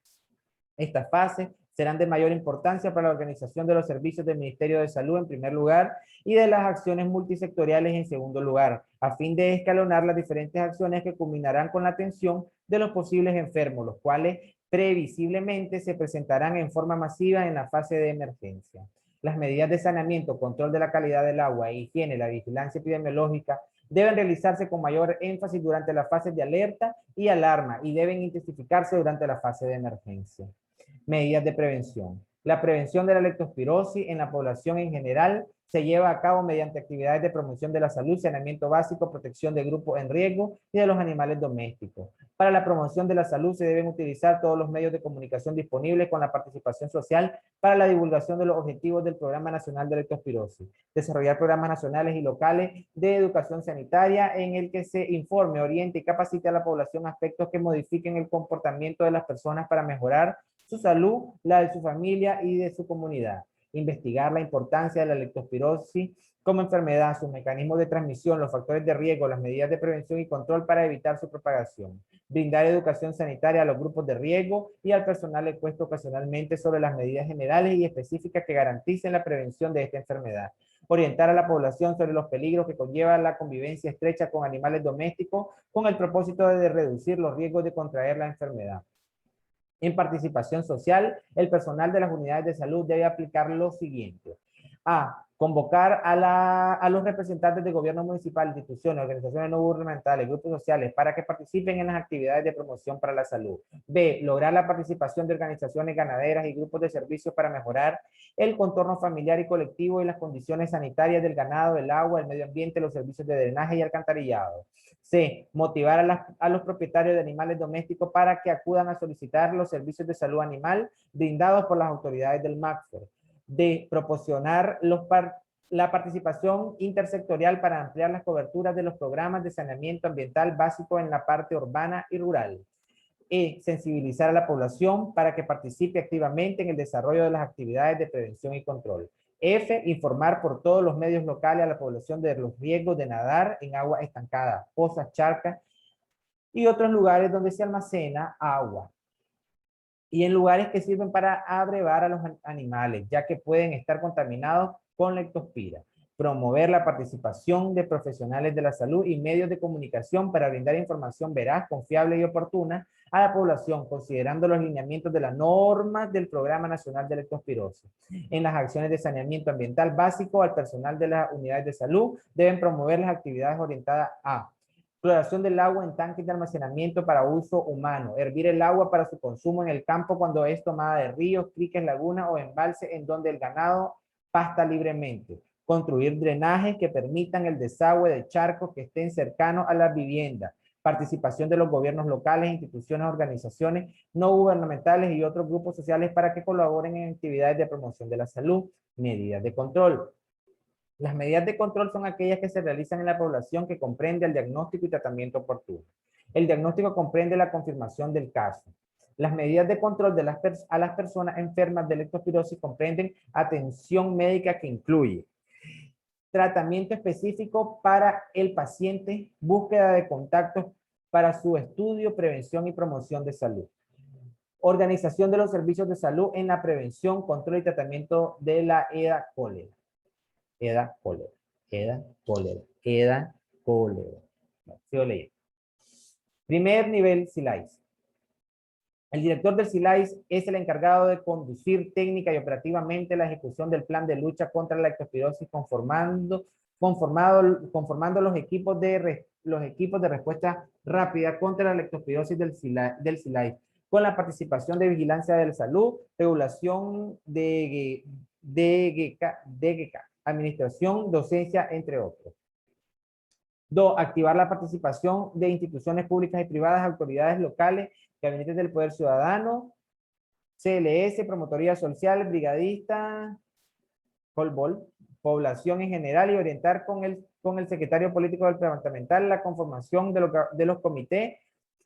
Estas fases serán de mayor importancia para la organización de los servicios del Ministerio de Salud en primer lugar y de las acciones multisectoriales en segundo lugar, a fin de escalonar las diferentes acciones que culminarán con la atención de los posibles enfermos, los cuales previsiblemente se presentarán en forma masiva en la fase de emergencia. Las medidas de saneamiento, control de la calidad del agua, higiene, la vigilancia epidemiológica deben realizarse con mayor énfasis durante las fases de alerta y alarma y deben intensificarse durante la fase de emergencia. Medidas de prevención. La prevención de la leptospirosis en la población en general se lleva a cabo mediante actividades de promoción de la salud, saneamiento básico, protección de grupos en riesgo y de los animales domésticos. Para la promoción de la salud se deben utilizar todos los medios de comunicación disponibles con la participación social para la divulgación de los objetivos del Programa Nacional de Leptospirosis. Desarrollar programas nacionales y locales de educación sanitaria en el que se informe, oriente y capacite a la población aspectos que modifiquen el comportamiento de las personas para mejorar su salud, la de su familia y de su comunidad. Investigar la importancia de la leptospirosis como enfermedad, sus mecanismos de transmisión, los factores de riesgo, las medidas de prevención y control para evitar su propagación. Brindar educación sanitaria a los grupos de riesgo y al personal expuesto ocasionalmente sobre las medidas generales y específicas que garanticen la prevención de esta enfermedad. Orientar a la población sobre los peligros que conlleva la convivencia estrecha con animales domésticos con el propósito de reducir los riesgos de contraer la enfermedad. En participación social, el personal de las unidades de salud debe aplicar lo siguiente. A. Convocar a los representantes de gobierno municipal, instituciones, organizaciones no gubernamentales, grupos sociales, para que participen en las actividades de promoción para la salud. B. Lograr la participación de organizaciones ganaderas y grupos de servicios para mejorar el contorno familiar y colectivo y las condiciones sanitarias del ganado, el agua, el medio ambiente, los servicios de drenaje y alcantarillado. C. Motivar a los propietarios de animales domésticos para que acudan a solicitar los servicios de salud animal brindados por las autoridades del MACFOR. D. Proporcionar la participación intersectorial para ampliar las coberturas de los programas de saneamiento ambiental básico en la parte urbana y rural. E. Sensibilizar a la población para que participe activamente en el desarrollo de las actividades de prevención y control. F. Informar por todos los medios locales a la población de los riesgos de nadar en agua estancada, pozas, charcas y otros lugares donde se almacena agua. Y en lugares que sirven para abrevar a los animales, ya que pueden estar contaminados con leptospira. Promover la participación de profesionales de la salud y medios de comunicación para brindar información veraz, confiable y oportuna a la población, considerando los lineamientos de las normas del Programa Nacional de Leptospirosis. En las acciones de saneamiento ambiental básico, al personal de las unidades de salud deben promover las actividades orientadas a cloración del agua en tanques de almacenamiento para uso humano, hervir el agua para su consumo en el campo cuando es tomada de ríos, criques, lagunas o embalse en donde el ganado pasta libremente. Construir drenajes que permitan el desagüe de charcos que estén cercanos a las viviendas. Participación de los gobiernos locales, instituciones, organizaciones no gubernamentales y otros grupos sociales para que colaboren en actividades de promoción de la salud. Medidas de control. Las medidas de control son aquellas que se realizan en la población que comprende el diagnóstico y tratamiento oportuno. El diagnóstico comprende la confirmación del caso. Las medidas de control de a las personas enfermas de leptospirosis comprenden atención médica que incluye tratamiento específico para el paciente, búsqueda de contactos para su estudio, prevención y promoción de salud. Organización de los servicios de salud en la prevención, control y tratamiento de la EDA-cólera. EDA-cólera, EDA-cólera, EDA-cólera. Sigo leyendo. Primer nivel SILAIS. El director del SILAIS es el encargado de conducir técnica y operativamente la ejecución del plan de lucha contra la leptospirosis conformando los equipos de respuesta rápida contra la leptospirosis del SILAIS, con la participación de vigilancia de la salud, regulación de DGK, administración, docencia, entre otros. 2. Activar la participación de instituciones públicas y privadas, autoridades locales, gabinetes del Poder Ciudadano, CLS, Promotoría Social, Brigadista, Colbol, población en general y orientar con el secretario político del departamental la conformación de los comités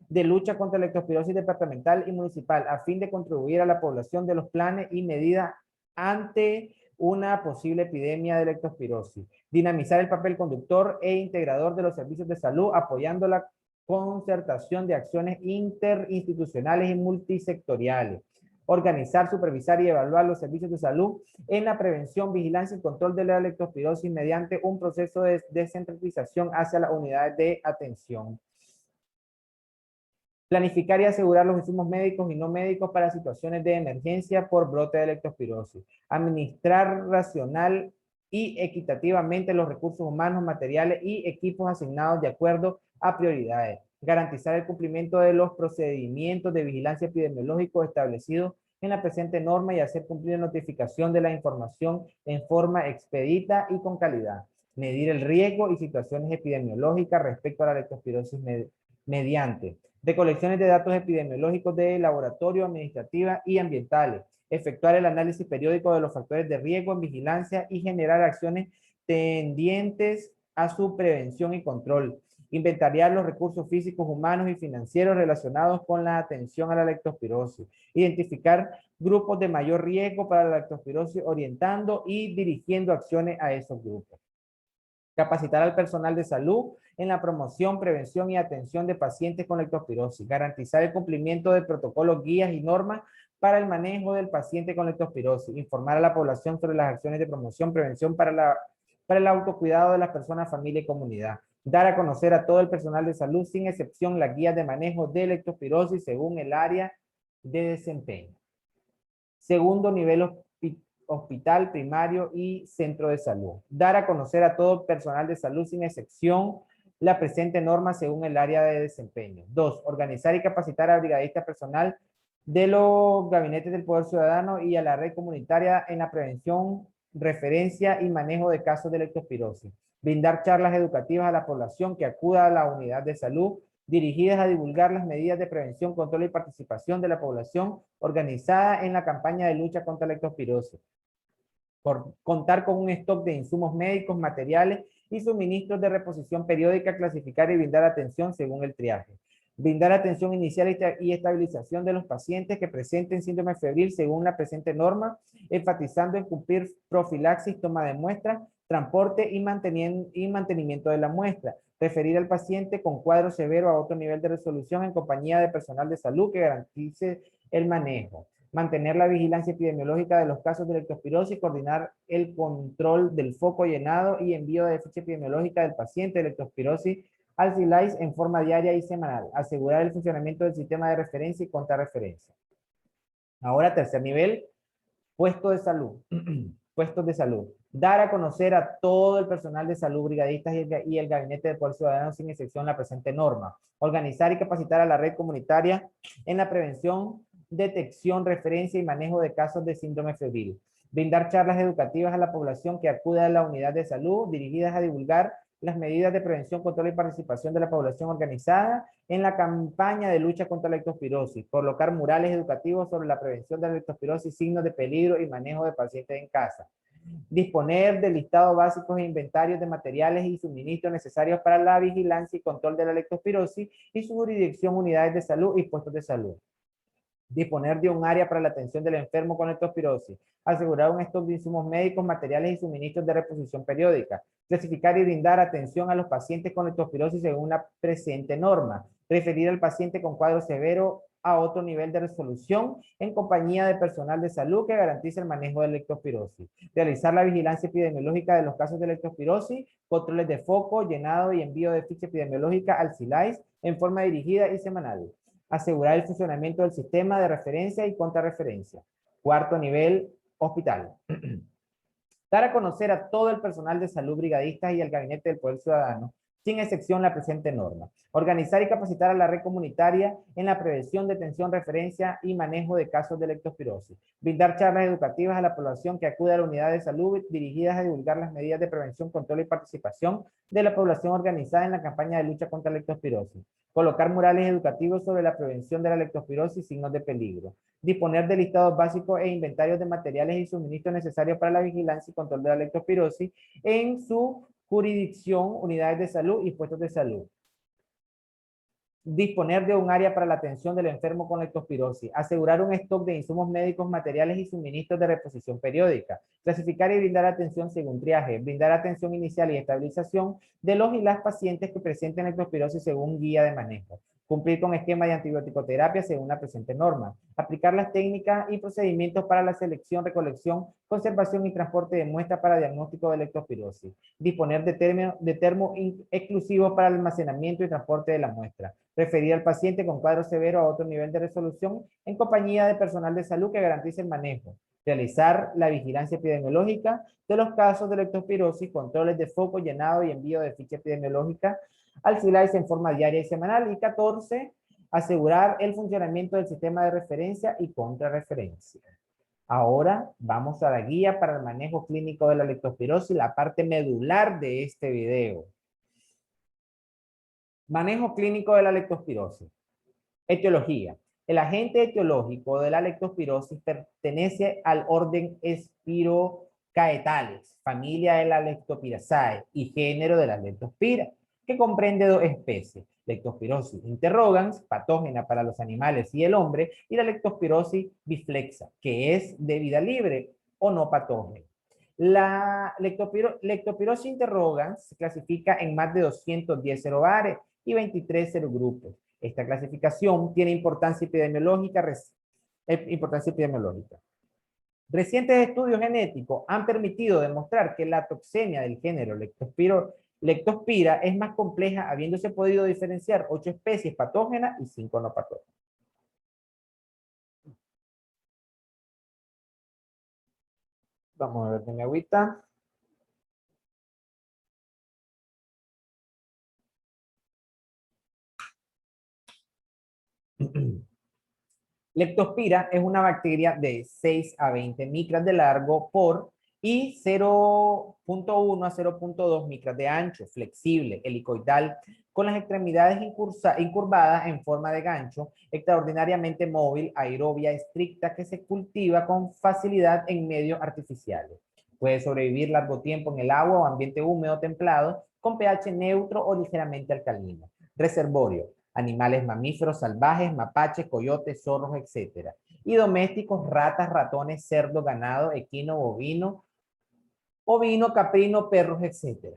de lucha contra la leptospirosis departamental y municipal a fin de contribuir a la población de los planes y medidas ante una posible epidemia de leptospirosis. Dinamizar el papel conductor e integrador de los servicios de salud apoyando la concertación de acciones interinstitucionales y multisectoriales. Organizar, supervisar y evaluar los servicios de salud en la prevención, vigilancia y control de la leptospirosis mediante un proceso de descentralización hacia las unidades de atención. Planificar y asegurar los insumos médicos y no médicos para situaciones de emergencia por brote de leptospirosis. Administrar racional y equitativamente los recursos humanos, materiales y equipos asignados de acuerdo a prioridades. Garantizar el cumplimiento de los procedimientos de vigilancia epidemiológica establecidos en la presente norma y hacer cumplir la notificación de la información en forma expedita y con calidad. Medir el riesgo y situaciones epidemiológicas respecto a la leptospirosis mediante recolecciones de datos epidemiológicos de laboratorio, administrativa y ambientales, efectuar el análisis periódico de los factores de riesgo en vigilancia y generar acciones tendientes a su prevención y control, inventariar los recursos físicos, humanos y financieros relacionados con la atención a la leptospirosis, identificar grupos de mayor riesgo para la leptospirosis orientando y dirigiendo acciones a esos grupos. Capacitar al personal de salud en la promoción, prevención y atención de pacientes con leptospirosis. Garantizar el cumplimiento de protocolos, guías y normas para el manejo del paciente con leptospirosis. Informar a la población sobre las acciones de promoción, prevención para el autocuidado de las personas, familia y comunidad. Dar a conocer a todo el personal de salud, sin excepción, las guías de manejo de leptospirosis según el área de desempeño. Segundo nivel hospital, primario y centro de salud. Dar a conocer a todo personal de salud sin excepción la presente norma según el área de desempeño. 2. Organizar y capacitar a brigadistas personal de los gabinetes del Poder Ciudadano y a la red comunitaria en la prevención, referencia y manejo de casos de leptospirosis. Brindar charlas educativas a la población que acuda a la unidad de salud dirigidas a divulgar las medidas de prevención, control y participación de la población organizada en la campaña de lucha contra la leptospirosis. Por contar con un stock de insumos médicos, materiales y suministros de reposición periódica, clasificar y brindar atención según el triaje. Brindar atención inicial y estabilización de los pacientes que presenten síndrome febril según la presente norma, enfatizando en cumplir profilaxis, toma de muestras, transporte y mantenimiento de la muestra. Referir al paciente con cuadro severo a otro nivel de resolución en compañía de personal de salud que garantice el manejo. mantener la vigilancia epidemiológica de los casos de leptospirosis, coordinar el control del foco llenado y envío de ficha epidemiológica del paciente de leptospirosis al CILAIS en forma diaria y semanal, asegurar el funcionamiento del sistema de referencia y contrarreferencia. Ahora, tercer nivel, puesto de salud. Puestos de salud. Dar a conocer a todo el personal de salud, brigadistas y el Gabinete de Poder Ciudadano sin excepción la presente norma. Organizar y capacitar a la red comunitaria en la prevención, detección, referencia y manejo de casos de síndrome febril. Brindar charlas educativas a la población que acude a la unidad de salud dirigidas a divulgar las medidas de prevención, control y participación de la población organizada en la campaña de lucha contra la leptospirosis, colocar murales educativos sobre la prevención de la leptospirosis, signos de peligro y manejo de pacientes en casa, disponer de listados básicos e inventarios de materiales y suministros necesarios para la vigilancia y control de la leptospirosis y su jurisdicción, unidades de salud y puestos de salud. Disponer de un área para la atención del enfermo con leptospirosis, asegurar un stock de insumos médicos, materiales y suministros de reposición periódica, clasificar y brindar atención a los pacientes con leptospirosis según la presente norma, referir al paciente con cuadro severo a otro nivel de resolución en compañía de personal de salud que garantice el manejo de leptospirosis, realizar la vigilancia epidemiológica de los casos de leptospirosis, controles de foco, llenado y envío de ficha epidemiológica al CILAIS en forma dirigida y semanal. Asegurar el funcionamiento del sistema de referencia y contrarreferencia. Cuarto nivel, hospital. Dar a conocer a todo el personal de salud, brigadistas y el Gabinete del Poder Ciudadano, sin excepción la presente norma. Organizar y capacitar a la red comunitaria en la prevención, detención, referencia y manejo de casos de leptospirosis. Brindar charlas educativas a la población que acude a la unidad de salud dirigidas a divulgar las medidas de prevención, control y participación de la población organizada en la campaña de lucha contra la leptospirosis. Colocar murales educativos sobre la prevención de la leptospirosis y signos de peligro. Disponer de listados básicos e inventarios de materiales y suministros necesarios para la vigilancia y control de la leptospirosis en su jurisdicción, unidades de salud y puestos de salud. Disponer de un área para la atención del enfermo con leptospirosis, asegurar un stock de insumos médicos, materiales y suministros de reposición periódica, clasificar y brindar atención según triaje, brindar atención inicial y estabilización de los y las pacientes que presenten leptospirosis según guía de manejo, cumplir con esquema de antibiótico-terapia según la presente norma, aplicar las técnicas y procedimientos para la selección, recolección, conservación y transporte de muestras para diagnóstico de leptospirosis, disponer de termo exclusivo para el almacenamiento y transporte de la muestra, referir al paciente con cuadro severo a otro nivel de resolución en compañía de personal de salud que garantice el manejo, realizar la vigilancia epidemiológica de los casos de leptospirosis, controles de foco, llenado y envío de ficha epidemiológica al CILAIS en forma diaria y semanal. Y 14, asegurar el funcionamiento del sistema de referencia y contrarreferencia. Ahora vamos a la guía para el manejo clínico de la leptospirosis, la parte medular de este video. Manejo clínico de la leptospirosis. Etiología. El agente etiológico de la leptospirosis pertenece al orden Spirochaetales, familia de la Leptopiraceae y género de la leptospira, que comprende dos especies: Leptospirosis interrogans, patógena para los animales y el hombre, y la Leptospirosis biflexa, que es de vida libre o no patógena. La Leptospirosis interrogans se clasifica en más de 210 serobares y 23 serogrupos. Esta clasificación tiene importancia epidemiológica. Recientes estudios genéticos han permitido demostrar que la toxemia del género Leptospira es más compleja, habiéndose podido diferenciar 8 especies patógenas y 5 no patógenas. Vamos a ver de mi agüita. Leptospira es una bacteria de 6 a 20 micras de largo y 0.1 a 0.2 micras de ancho, flexible, helicoidal, con las extremidades incurvadas en forma de gancho, extraordinariamente móvil, aerobia estricta, que se cultiva con facilidad en medios artificiales. Puede sobrevivir largo tiempo en el agua o ambiente húmedo templado, con pH neutro o ligeramente alcalino. Reservorio: animales mamíferos salvajes, mapaches, coyotes, zorros, etc. Y domésticos: ratas, ratones, cerdo, ganado, equino, bovino, ovino, caprino, perros, etc.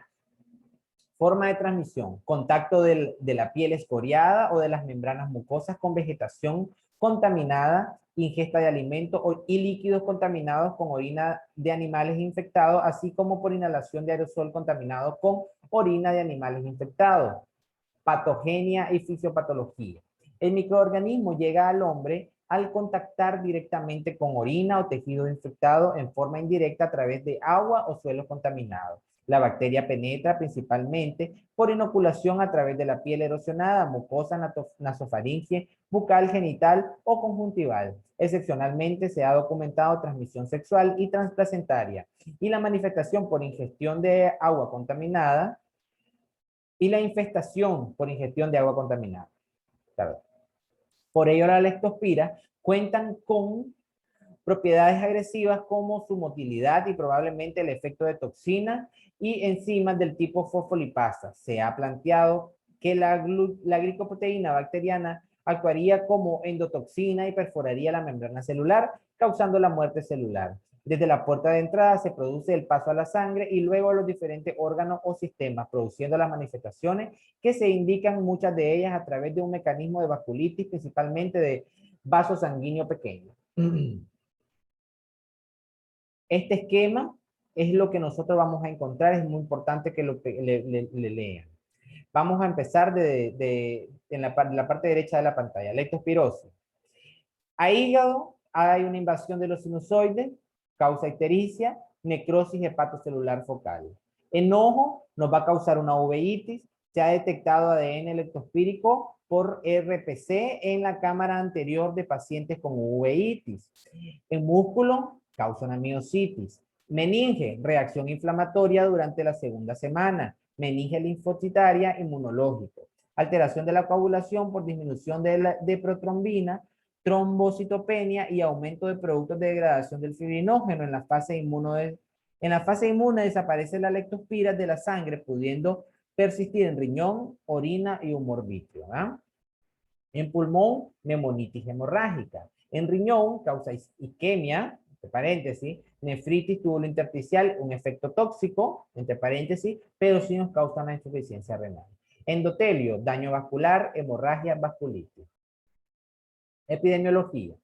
Forma de transmisión: contacto de la piel escoriada o de las membranas mucosas con vegetación contaminada, ingesta de alimentos y líquidos contaminados con orina de animales infectados, así como por inhalación de aerosol contaminado con orina de animales infectados. Patogenia y fisiopatología. El microorganismo llega al hombre al contactar directamente con orina o tejido infectado en forma indirecta a través de agua o suelos contaminados. La bacteria penetra principalmente por inoculación a través de la piel erosionada, mucosa nasofaringe, bucal, genital o conjuntival. Excepcionalmente se ha documentado transmisión sexual y transplacentaria y la manifestación por ingestión de agua contaminada y la infestación por ingestión de agua contaminada. Claro. Por ello, las leptospiras cuentan con propiedades agresivas como su motilidad y probablemente el efecto de toxinas y enzimas del tipo fosfolipasa. Se ha planteado que la glicoproteína bacteriana actuaría como endotoxina y perforaría la membrana celular, causando la muerte celular. Desde la puerta de entrada se produce el paso a la sangre y luego a los diferentes órganos o sistemas, produciendo las manifestaciones que se indican muchas de ellas a través de un mecanismo de vasculitis, principalmente de vaso sanguíneo pequeño. Este esquema es lo que nosotros vamos a encontrar, es muy importante que le lean. Vamos a empezar en la parte derecha de la pantalla, leptospirosis. A hígado hay una invasión de los sinusoides, causa ictericia, necrosis hepatocelular focal. En ojo nos va a causar una uveitis, se ha detectado ADN leptospírico por RPC en la cámara anterior de pacientes con uveitis. En músculo causa una miositis. Meninge, reacción inflamatoria durante la segunda semana. Meninge linfocitaria, inmunológico. Alteración de la coagulación por disminución de protrombina, trombocitopenia y aumento de productos de degradación del fibrinógeno en la fase inmune. En la fase inmune desaparece la leptospira de la sangre, pudiendo persistir en riñón, orina y humor vítreo. En pulmón, neumonitis hemorrágica. En riñón, causa isquemia, entre paréntesis, nefritis tubulointersticial, un efecto tóxico, entre paréntesis, pero sí nos causa una insuficiencia renal. Endotelio, daño vascular, hemorragia, vasculitis. Epidemiología.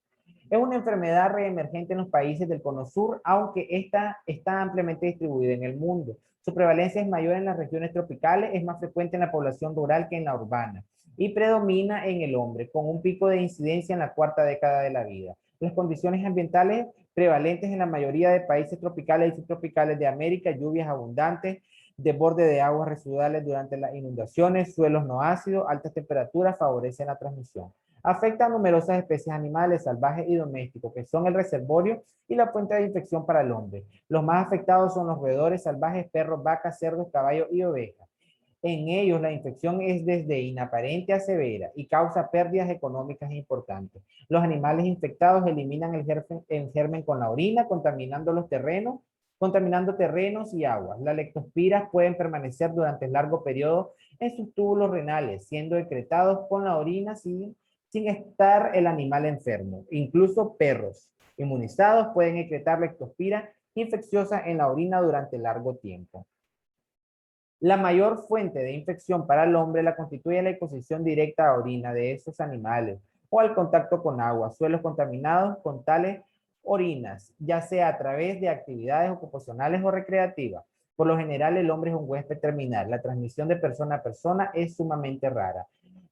Es una enfermedad reemergente en los países del Cono Sur, aunque esta está ampliamente distribuida en el mundo. Su prevalencia es mayor en las regiones tropicales, es más frecuente en la población rural que en la urbana y predomina en el hombre, con un pico de incidencia en la cuarta década de la vida. Las condiciones ambientales prevalentes en la mayoría de países tropicales y subtropicales de América, lluvias abundantes, desborde de aguas residuales durante las inundaciones, suelos no ácidos, altas temperaturas favorecen la transmisión. Afecta a numerosas especies animales salvajes y domésticos, que son el reservorio y la fuente de infección para el hombre. Los más afectados son los roedores salvajes, perros, vacas, cerdos, caballos y ovejas. En ellos la infección es desde inaparente a severa y causa pérdidas económicas importantes. Los animales infectados eliminan el germen con la orina, contaminando terrenos y aguas. Las leptospiras pueden permanecer durante largo periodo en sus túbulos renales, siendo excretados con la orina sin estar el animal enfermo. Incluso perros inmunizados pueden excretar leptospira infecciosa en la orina durante largo tiempo. La mayor fuente de infección para el hombre la constituye la exposición directa a orina de esos animales o al contacto con agua, suelos contaminados con tales orinas, ya sea a través de actividades ocupacionales o recreativas. Por lo general, el hombre es un huésped terminal. La transmisión de persona a persona es sumamente rara.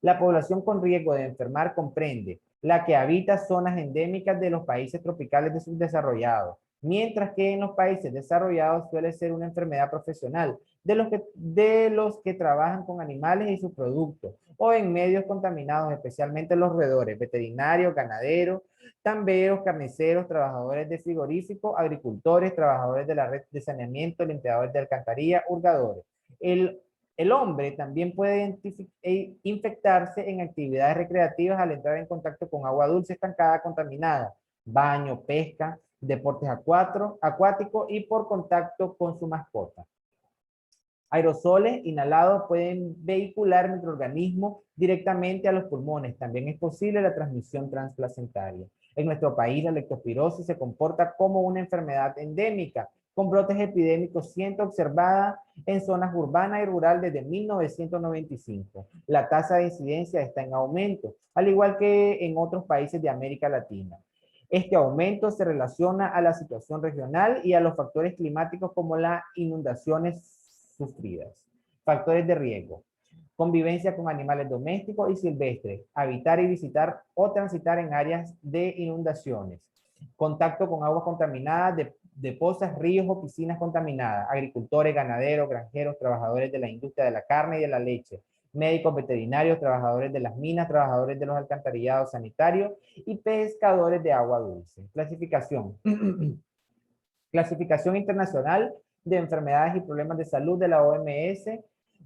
La población con riesgo de enfermar comprende la que habita zonas endémicas de los países tropicales de subdesarrollados, mientras que en los países desarrollados suele ser una enfermedad profesional de los que trabajan con animales y sus productos, o en medios contaminados, especialmente los roedores, veterinarios, ganaderos, tamberos, carniceros, trabajadores de frigorífico, agricultores, trabajadores de la red de saneamiento, limpiadores de alcantarilla, hurgadores. El hombre también puede infectarse en actividades recreativas al entrar en contacto con agua dulce estancada contaminada, baño, pesca, deportes acuáticos y por contacto con su mascota. Aerosoles inhalados pueden vehicular microorganismos directamente a los pulmones. También es posible la transmisión transplacentaria. En nuestro país, la leptospirosis se comporta como una enfermedad endémica, con brotes epidémicos siendo observada en zonas urbanas y rurales desde 1995. La tasa de incidencia está en aumento, al igual que en otros países de América Latina. Este aumento se relaciona a la situación regional y a los factores climáticos como las inundaciones sufridas. Factores de riesgo: convivencia con animales domésticos y silvestres, habitar y visitar o transitar en áreas de inundaciones, contacto con aguas contaminadas de pozas, ríos o piscinas contaminadas, agricultores, ganaderos, granjeros, trabajadores de la industria de la carne y de la leche, médicos veterinarios, trabajadores de las minas, trabajadores de los alcantarillados sanitarios y pescadores de agua dulce. Clasificación. Clasificación internacional de enfermedades y problemas de salud de la OMS,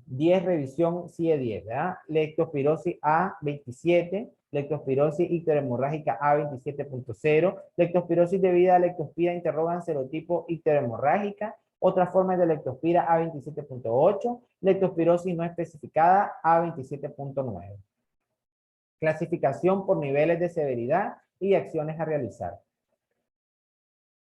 10 revisión CIE 10, ¿verdad? Leptospirosis A27, leptospirosis icterhemorrágica A27.0, leptospirosis debida a leptospira interrogan serotipo icterhemorrágica, otras formas de leptospira A27.8, leptospirosis no especificada A27.9. Clasificación por niveles de severidad y acciones a realizar.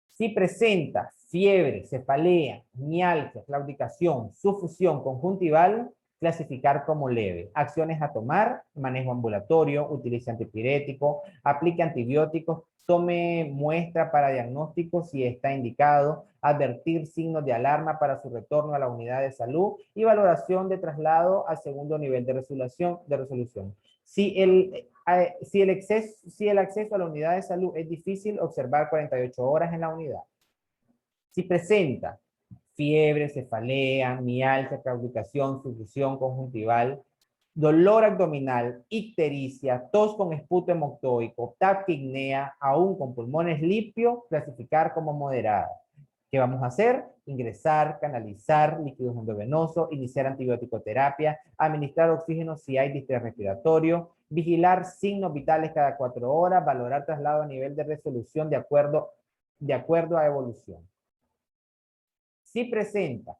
Si presenta fiebre, cefalea, mialgia, claudicación, sufusión conjuntival, clasificar como leve. Acciones a tomar: manejo ambulatorio, utilice antipirético, aplique antibióticos, tome muestra para diagnóstico si está indicado, advertir signos de alarma para su retorno a la unidad de salud y valoración de traslado al segundo nivel de resolución. Si el acceso a la unidad de salud es difícil, observar 48 horas en la unidad. Si presenta fiebre, cefalea, mialgia, claudicación, sufusión conjuntival, dolor abdominal, ictericia, tos con esputo hemoctóico, taquipnea, aún con pulmones limpios, clasificar como moderada. ¿Qué vamos a hacer? Ingresar, canalizar líquidos endovenosos, iniciar antibiótico-terapia, administrar oxígeno si hay distrés respiratorio, vigilar signos vitales cada 4 horas, valorar traslado a nivel de resolución de acuerdo a evolución. Si presenta,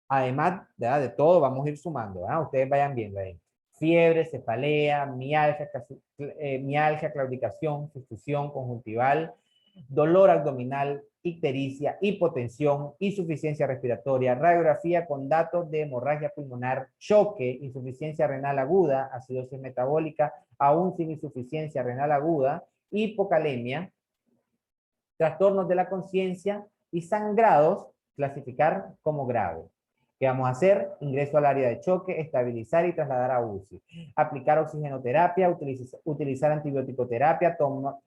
además de todo, vamos a ir sumando, ¿verdad? Ustedes vayan viendo ahí: fiebre, cefalea, mialgia, claudicación, sufusión conjuntival, dolor abdominal, ictericia, hipotensión, insuficiencia respiratoria, radiografía con datos de hemorragia pulmonar, choque, insuficiencia renal aguda, acidosis metabólica, aún sin insuficiencia renal aguda, hipocalemia, trastornos de la conciencia y sangrados, clasificar como grave. ¿Qué vamos a hacer? Ingreso al área de choque, estabilizar y trasladar a UCI. Aplicar oxigenoterapia, utilizar antibiótico-terapia,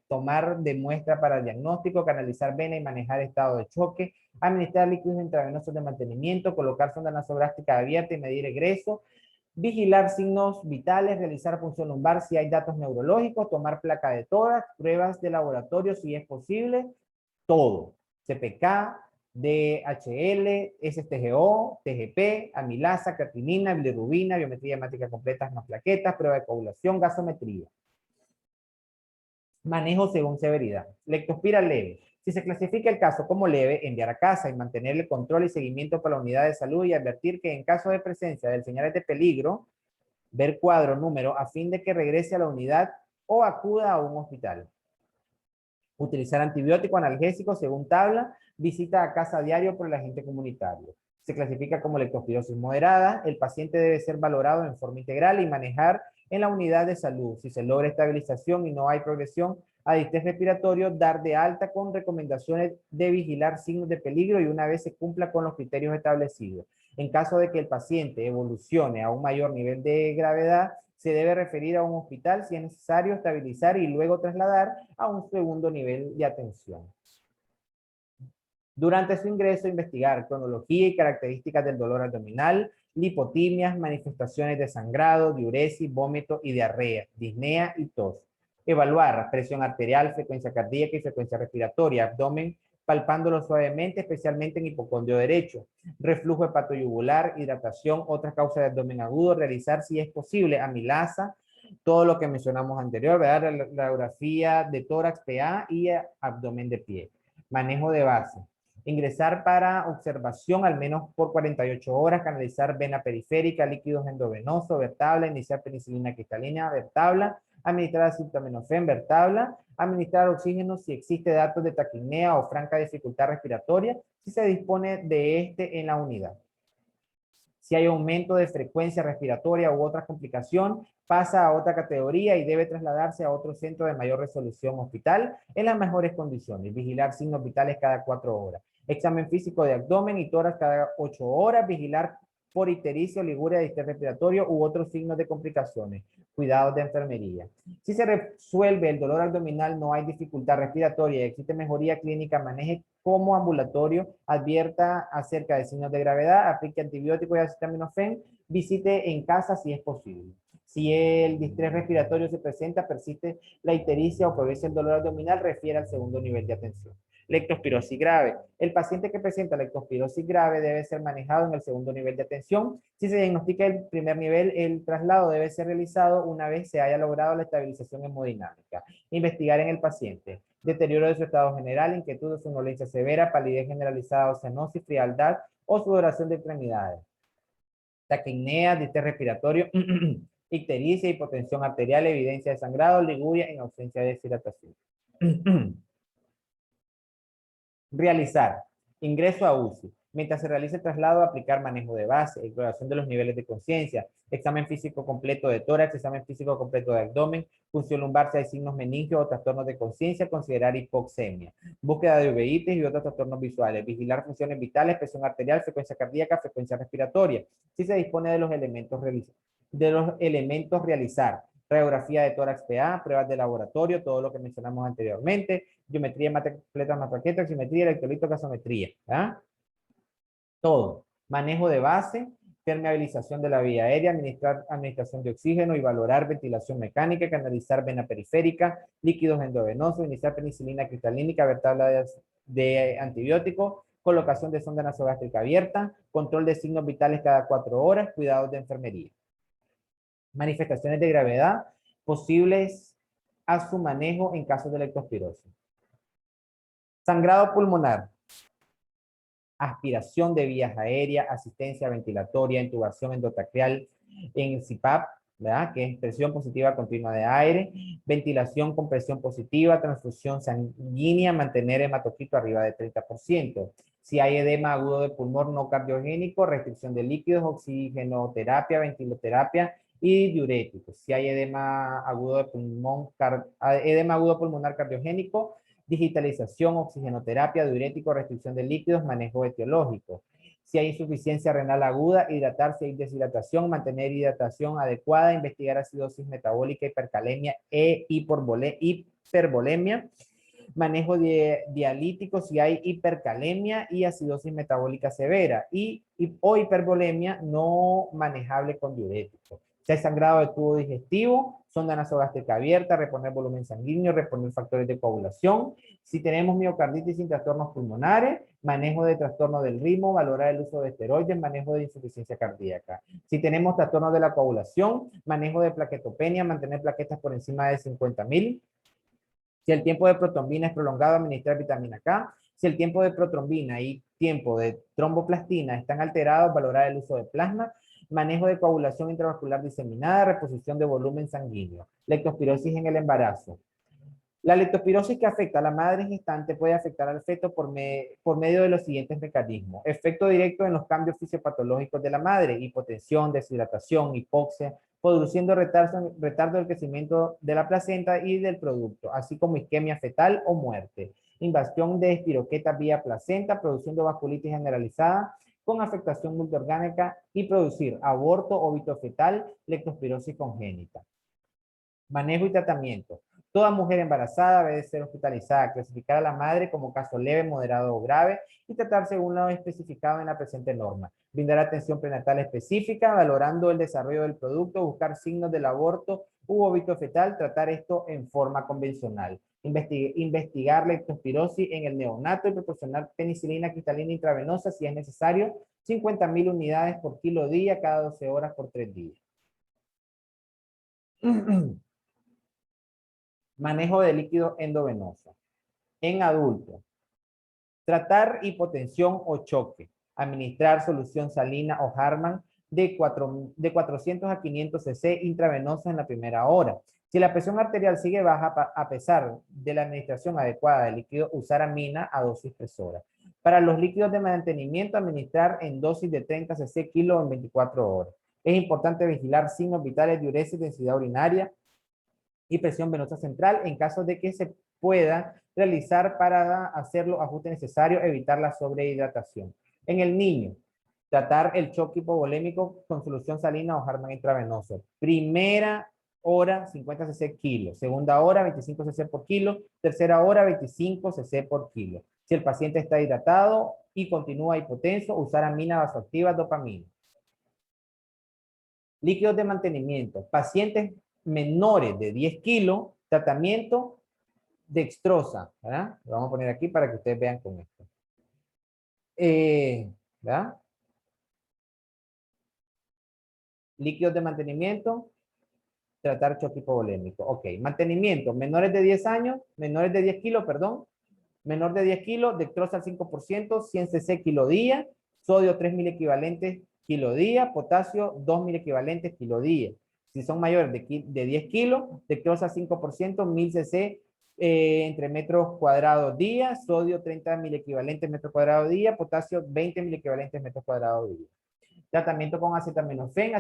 tomar de muestra para el diagnóstico, canalizar vena y manejar estado de choque, administrar líquidos intravenosos de mantenimiento, colocar sonda nasogástrica abierta y medir egreso, vigilar signos vitales, realizar punción lumbar si hay datos neurológicos, tomar placa de tórax, pruebas de laboratorio si es posible, todo. CPK, DHL, STGO, TGP, amilasa, creatinina, bilirrubina, biometría hemática completa más plaquetas, prueba de coagulación, gasometría. Manejo según severidad. Leptospira leve. Si se clasifica el caso como leve, enviar a casa y mantener el control y seguimiento por la unidad de salud y advertir que en caso de presencia de señales de peligro, ver cuadro, número, a fin de que regrese a la unidad o acuda a un hospital. Utilizar antibiótico analgésico según tabla, visita a casa diario por el agente comunitario. Se clasifica como leptospirosis moderada. El paciente debe ser valorado en forma integral y manejar en la unidad de salud. Si se logra estabilización y no hay progresión a distrés respiratorio, dar de alta con recomendaciones de vigilar signos de peligro y una vez se cumpla con los criterios establecidos. En caso de que el paciente evolucione a un mayor nivel de gravedad, se debe referir a un hospital si es necesario estabilizar y luego trasladar a un segundo nivel de atención. Durante su ingreso, investigar cronología y características del dolor abdominal, lipotimias, manifestaciones de sangrado, diuresis, vómito y diarrea, disnea y tos. Evaluar presión arterial, frecuencia cardíaca y frecuencia respiratoria, abdomen, palpándolo suavemente, especialmente en hipocondrio derecho. Reflujo hepatoyugular, hidratación, otras causas de abdomen agudo, realizar si es posible amilasa, todo lo que mencionamos anterior, ¿verdad? La radiografía de tórax, PA y abdomen de pie. Manejo de base. Ingresar para observación al menos por 48 horas, canalizar vena periférica, líquidos endovenosos, ver tabla, iniciar penicilina cristalina, ver tabla, administrar acetaminofén, Bertabla, administrar oxígeno si existe datos de taquipnea o franca dificultad respiratoria, si se dispone de este en la unidad. Si hay aumento de frecuencia respiratoria u otra complicación, pasa a otra categoría y debe trasladarse a otro centro de mayor resolución hospital en las mejores condiciones. Vigilar signos vitales cada 4 horas. Examen físico de abdomen y tórax cada 8 horas. Vigilar por ictericia, oliguria, distrés respiratorio u otros signos de complicaciones. Cuidados de enfermería. Si se resuelve el dolor abdominal, no hay dificultad respiratoria, existe mejoría clínica, maneje como ambulatorio, advierta acerca de signos de gravedad, aplique antibióticos y acetaminofén, visite en casa si es posible. Si el distrés respiratorio se presenta, persiste la ictericia o progresa el dolor abdominal, refiere al segundo nivel de atención. Leptospirosis grave. El paciente que presenta leptospirosis grave debe ser manejado en el segundo nivel de atención. Si se diagnostica el primer nivel, el traslado debe ser realizado una vez se haya logrado la estabilización hemodinámica. Investigar en el paciente. Deterioro de su estado general, inquietud o somnolencia severa, palidez generalizada o cianosis, frialdad o sudoración de extremidades. Taquipnea, distrés respiratorio, ictericia, hipotensión arterial, evidencia de sangrado, liguria en ausencia de deshidratación. Realizar. Ingreso a UCI. Mientras se realice el traslado, aplicar manejo de base, exploración de los niveles de conciencia, examen físico completo de tórax, examen físico completo de abdomen, función lumbar si hay signos meningios o trastornos de conciencia, considerar hipoxemia, búsqueda de uveitis y otros trastornos visuales, vigilar funciones vitales, presión arterial, frecuencia cardíaca, frecuencia respiratoria, si se dispone de los elementos realizar, radiografía de tórax PA, pruebas de laboratorio, todo lo que mencionamos anteriormente, geometría, matricleta, matraqueta, oximetría, electrolito, gasometría, ¿ah? Todo. Manejo de base, permeabilización de la vía aérea, administración de oxígeno y valorar ventilación mecánica, canalizar vena periférica, líquidos endovenosos, iniciar penicilina cristalínica, ver tabla de antibiótico, colocación de sonda nasogástrica abierta, control de signos vitales cada 4 horas, cuidados de enfermería. Manifestaciones de gravedad posibles a su manejo en caso de leptospirosis. Sangrado pulmonar. Aspiración de vías aéreas, asistencia ventilatoria, intubación endotraqueal en CPAP, ¿verdad? Que es presión positiva continua de aire, ventilación con presión positiva, transfusión sanguínea, mantener hematocrito arriba de 30%. Si hay edema agudo de pulmón no cardiogénico, restricción de líquidos, oxigenoterapia, ventiloterapia y diuréticos. Si hay edema agudo de pulmón, edema agudo pulmonar cardiogénico, digitalización, oxigenoterapia, diurético, restricción de líquidos, manejo etiológico. Si hay insuficiencia renal aguda, hidratarse, hay deshidratación, mantener hidratación adecuada, investigar acidosis metabólica, hipercalemia e hipervolemia, manejo dialítico si hay hipercalemia y acidosis metabólica severa o hipervolemia no manejable con diurético. Si hay sangrado de tubo digestivo, sonda nasogástrica abierta, reponer volumen sanguíneo, reponer factores de coagulación. Si tenemos miocarditis sin trastornos pulmonares, manejo de trastorno del ritmo, valorar el uso de esteroides, manejo de insuficiencia cardíaca. Si tenemos trastorno de la coagulación, manejo de plaquetopenia, mantener plaquetas por encima de 50.000. Si el tiempo de protrombina es prolongado, administrar vitamina K. Si el tiempo de protrombina y tiempo de tromboplastina están alterados, valorar el uso de plasma. Manejo de coagulación intravascular diseminada, reposición de volumen sanguíneo. Leptospirosis en el embarazo. La leptospirosis que afecta a la madre gestante puede afectar al feto por medio de los siguientes mecanismos. Efecto directo en los cambios fisiopatológicos de la madre, hipotensión, deshidratación, hipoxia, produciendo retardo del crecimiento de la placenta y del producto, así como isquemia fetal o muerte. Invasión de espiroqueta vía placenta, produciendo vasculitis generalizada con afectación multiorgánica y producir aborto, óbito fetal, leptospirosis congénita. Manejo y tratamiento. Toda mujer embarazada debe ser hospitalizada, clasificar a la madre como caso leve, moderado o grave y tratar según lo especificado en la presente norma. Brindar atención prenatal específica, valorando el desarrollo del producto, buscar signos del aborto u óbito fetal, tratar esto en forma convencional. Investigar la leptospirosis en el neonato y proporcionar penicilina cristalina intravenosa si es necesario, 50.000 unidades por kilo día cada 12 horas por 3 días. Manejo de líquido endovenoso. En adultos, tratar hipotensión o choque. Administrar solución salina o Harman de 400 a 500 cc intravenosa en la primera hora. Si la presión arterial sigue baja, a pesar de la administración adecuada del líquido, usar amina a dosis 3 horas. Para los líquidos de mantenimiento, administrar en dosis de 30 cc kilo en 24 horas. Es importante vigilar signos vitales, diuresis, densidad urinaria y presión venosa central en caso de que se pueda realizar para hacer los ajustes necesarios, evitar la sobrehidratación. En el niño, tratar el shock hipovolémico con solución salina o Hartmann intravenoso. Primera hora 50 cc kilo, segunda hora 25 cc por kilo, tercera hora 25 cc por kilo. Si el paciente está hidratado y continúa hipotenso, usar amina vasoactiva, dopamina. Líquidos de mantenimiento. Pacientes menores de 10 kilos, tratamiento dextrosa, ¿verdad? Lo vamos a poner aquí para que ustedes vean con esto. ¿Verdad? Líquidos de mantenimiento, tratar choque hipovolémico. Ok, mantenimiento, menores de 10 años, menores de 10 kilos, perdón, menor de 10 kilos, dextrosa al 5%, 100 cc kilo día, sodio 3 mil equivalentes kilo día, potasio 2 mil equivalentes kilo día. Si son mayores de 10 kilos, dextrosa 5%, 1000 cc entre metros cuadrados día, sodio 30 mil equivalentes metros cuadrados día, potasio 20 mil equivalentes metros cuadrados día. Tratamiento con acetaminofén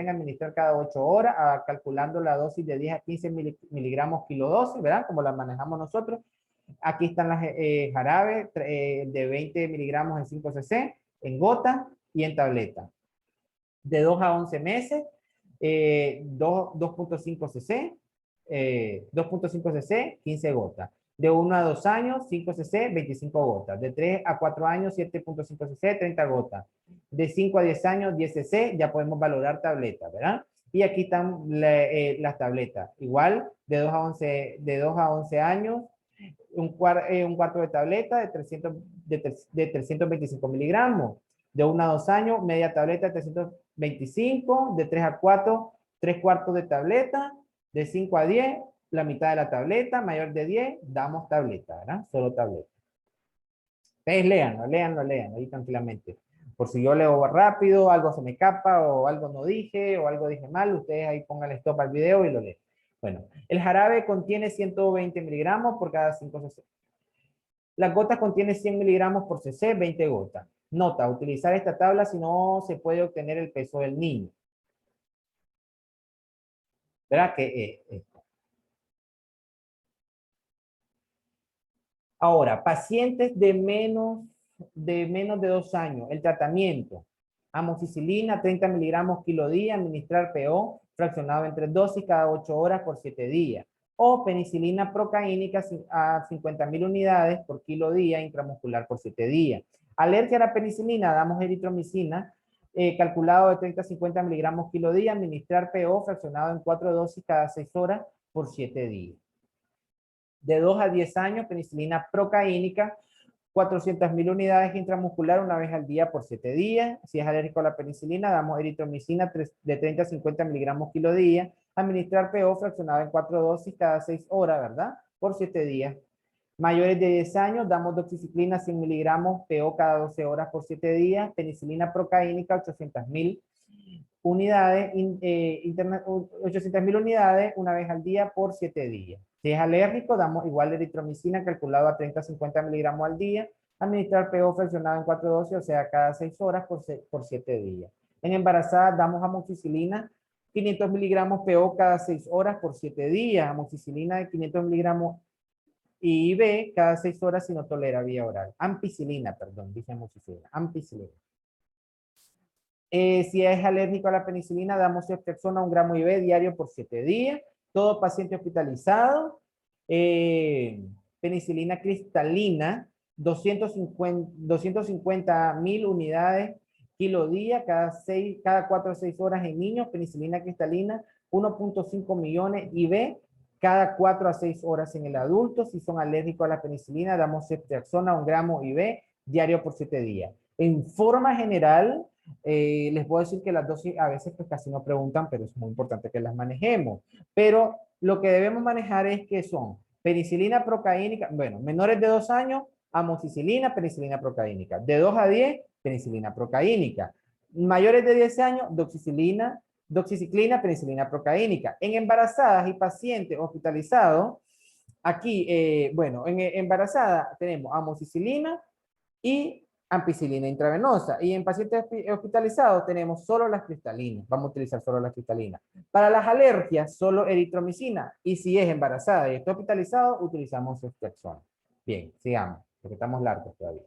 administrar cada 8 horas, calculando la dosis de 10 a 15 miligramos kilodosis, ¿verdad? Como la manejamos nosotros. Aquí están las jarabes de 20 miligramos en 5 cc, en gota y en tableta. De 2 a 11 meses, 2.5 cc, 2.5 cc, 15 gotas. De 1 a 2 años, 5 cc, 25 gotas. De 3 a 4 años, 7.5 cc, 30 gotas. De 5 a 10 años, 10 cc, ya podemos valorar tabletas, ¿verdad? Y aquí están las tabletas. Igual, de 2 a 11 años, un cuarto de tableta de 325 miligramos. De 1 a 2 años, media tableta de 325. De 3 a 4, 3 cuartos de tableta. De 5 a 10, la mitad de la tableta. Mayor de 10, damos tableta, ¿verdad? Solo tableta. Ustedes léanlo ahí tranquilamente. Por si yo leo rápido, algo se me escapa, o algo no dije, o algo dije mal, ustedes ahí pongan stop al video y lo leen. Bueno, el jarabe contiene 120 miligramos por cada 5 cc. Las gotas contiene 100 miligramos por cc, 20 gotas. Nota, utilizar esta tabla si no se puede obtener el peso del niño. ¿Verdad? Ahora, pacientes de menos de 2 años, el tratamiento. Amoxicilina, 30 miligramos kilo día, administrar PO, fraccionado en 3 dosis cada 8 horas por 7 días. O penicilina procaínica a 50.000 unidades por kilo día intramuscular por 7 días. Alergia a la penicilina, damos eritromicina, calculado de 30 a 50 miligramos kilo día, administrar PO, fraccionado en 4 dosis cada 6 horas por 7 días. De 2 a 10 años, penicilina procaínica, 400.000 unidades intramuscular una vez al día por 7 días. Si es alérgico a la penicilina, damos eritromicina de 30 a 50 miligramos kilo día. Administrar PO fraccionado en 4 dosis cada 6 horas, ¿verdad? Por 7 días. Mayores de 10 años, damos doxiciclina 100 miligramos PO cada 12 horas por 7 días. Penicilina procaínica 800.000 unidades, 800.000 unidades una vez al día por 7 días. Si es alérgico, damos igual eritromicina calculado a 30 a 50 miligramos al día, administrar PO fraccionado en 4 dosis, o sea, cada 6 horas por 7 días. En embarazadas damos amoxicilina 500 miligramos PO cada 6 horas por 7 días, amoxicilina de 500 miligramos IV cada 6 horas si no tolera vía oral. Ampicilina, perdón, dije amoxicilina, ampicilina. Si es alérgico a la penicilina, damos ceftriaxona 1 gramo IV diario por 7 días. Todo paciente hospitalizado. Penicilina cristalina, 250.000 unidades kilo día cada 4 a 6 horas en niños. Penicilina cristalina, 1.5 millones IV cada 4 a 6 horas en el adulto. Si son alérgicos a la penicilina, damos ceftriaxona 1 gramo IV diario por 7 días. En forma general, les puedo decir que las dosis a veces pues casi no preguntan, pero es muy importante que las manejemos. Pero lo que debemos manejar es que son penicilina procaínica, bueno, menores de 2 años, amoxicilina, penicilina procaínica. De 2 a 10, penicilina procaínica. Mayores de 10 años, doxicilina doxiciclina, penicilina procaínica. En embarazadas y pacientes hospitalizados, aquí, bueno, en embarazada tenemos amoxicilina y ampicilina intravenosa. Y en pacientes hospitalizados tenemos solo las cristalinas. Vamos a utilizar solo las cristalinas. Para las alergias, solo eritromicina. Y si es embarazada y está hospitalizado, utilizamos ceftriaxona. Bien, sigamos, porque estamos largos todavía.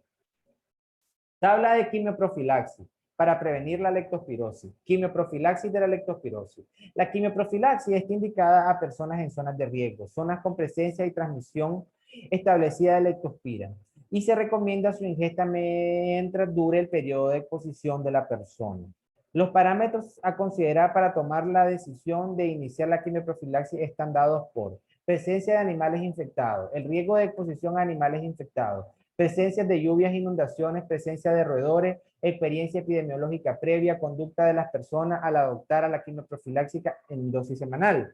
Tabla de quimioprofilaxis para prevenir la leptospirosis. Quimioprofilaxis de la leptospirosis. La quimioprofilaxis está indicada a personas en zonas de riesgo, zonas con presencia y transmisión establecida de leptospira, y se recomienda su ingesta mientras dure el periodo de exposición de la persona. Los parámetros a considerar para tomar la decisión de iniciar la quimioprofilaxis están dados por presencia de animales infectados, el riesgo de exposición a animales infectados, presencia de lluvias, inundaciones, presencia de roedores, experiencia epidemiológica previa, conducta de las personas al adoptar a la quimioprofiláxica en dosis semanal.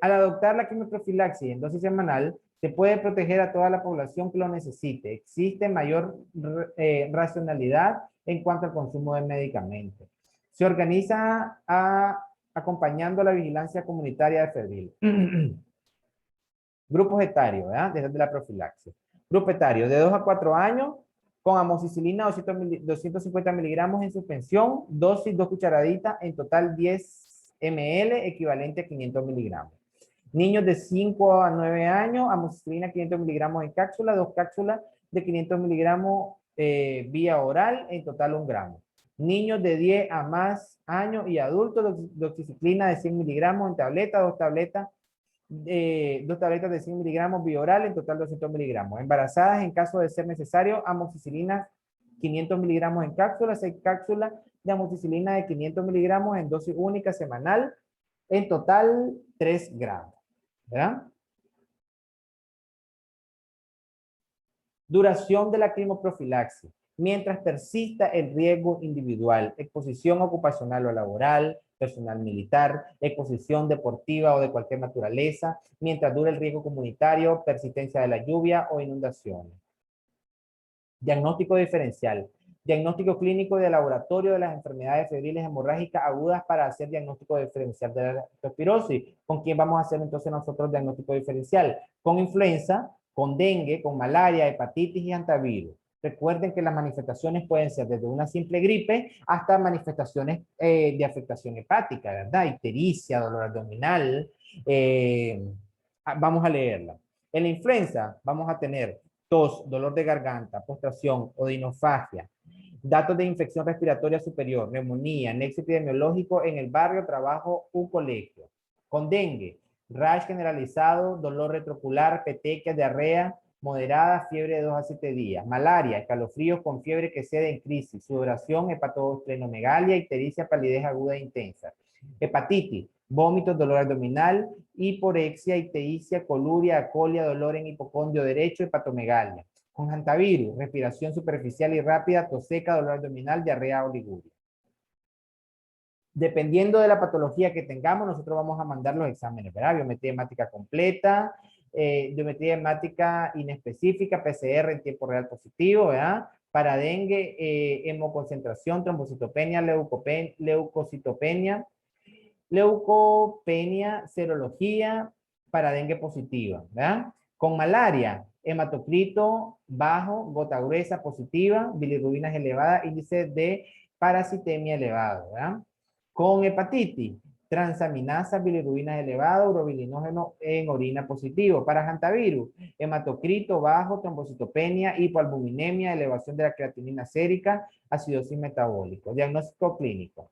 Al adoptar la quimioprofilaxis en dosis semanal, se puede proteger a toda la población que lo necesite. Existe mayor racionalidad en cuanto al consumo de medicamentos. Se organiza acompañando la vigilancia comunitaria de febril. Grupos etarios, ¿verdad? Desde la profilaxis. Grupo etario de 2 a 4 años con amoxicilina 250 miligramos en suspensión, dosis 2 cucharaditas, en total 10 ml, equivalente a 500 miligramos. Niños de 5 a 9 años, amoxicilina 500 miligramos en cápsula, 2 cápsulas de 500 miligramos vía oral, en total 1 gramo. Niños de 10 a más años y adultos, doxiciclina de 100 miligramos en tableta, 2 tabletas de 100 miligramos vía oral, en total 200 miligramos. Embarazadas, en caso de ser necesario, amoxicilina 500 miligramos en cápsulas, 6 cápsulas de amoxicilina de 500 miligramos en dosis única semanal, en total 3 gramos. ¿Verdad? Duración de la quimioprofilaxis. Mientras persista el riesgo individual, exposición ocupacional o laboral, personal militar, exposición deportiva o de cualquier naturaleza, mientras dure el riesgo comunitario, persistencia de la lluvia o inundaciones. Diagnóstico diferencial. Diagnóstico clínico de laboratorio de las enfermedades febriles hemorrágicas agudas para hacer diagnóstico diferencial de la leptospirosis. ¿Con quién vamos a hacer entonces nosotros diagnóstico diferencial? Con influenza, con dengue, con malaria, hepatitis y hantavirus. Recuerden que las manifestaciones pueden ser desde una simple gripe hasta manifestaciones de afectación hepática, ¿verdad? Ictericia, dolor abdominal. Vamos a leerla. En la influenza vamos a tener tos, dolor de garganta, postración, odinofagia, datos de infección respiratoria superior, neumonía, nexo epidemiológico en el barrio, trabajo u colegio. Con dengue, rash generalizado, dolor retrocular, petequia, diarrea moderada, fiebre de 2 a 7 días. Malaria, escalofríos con fiebre que cede en crisis, sudoración, hepatosplenomegalia, ictericia, palidez aguda e intensa. Hepatitis, vómitos, dolor abdominal, hiporexia, ictericia, coluria, acolia, dolor en hipocondrio derecho, hepatomegalia. Con hantavirus, respiración superficial y rápida, tos seca, dolor abdominal, diarrea o liguria. Dependiendo de la patología que tengamos, nosotros vamos a mandar los exámenes, ¿verdad? Biometría hemática completa, biometría hemática inespecífica, PCR en tiempo real positivo, ¿verdad? Para dengue, hemoconcentración, trombocitopenia, leucocitopenia, leucopenia, serología para dengue positiva, ¿verdad? Con malaria, hematocrito bajo, gota gruesa positiva, bilirrubinas elevadas, índice de parasitemia elevado, ¿verdad? Con hepatitis, transaminasa, bilirrubinas elevado, urobilinógeno en orina positivo. Para hantavirus, hematocrito bajo, trombocitopenia, hipoalbuminemia, elevación de la creatinina sérica, acidosis metabólico. Diagnóstico clínico.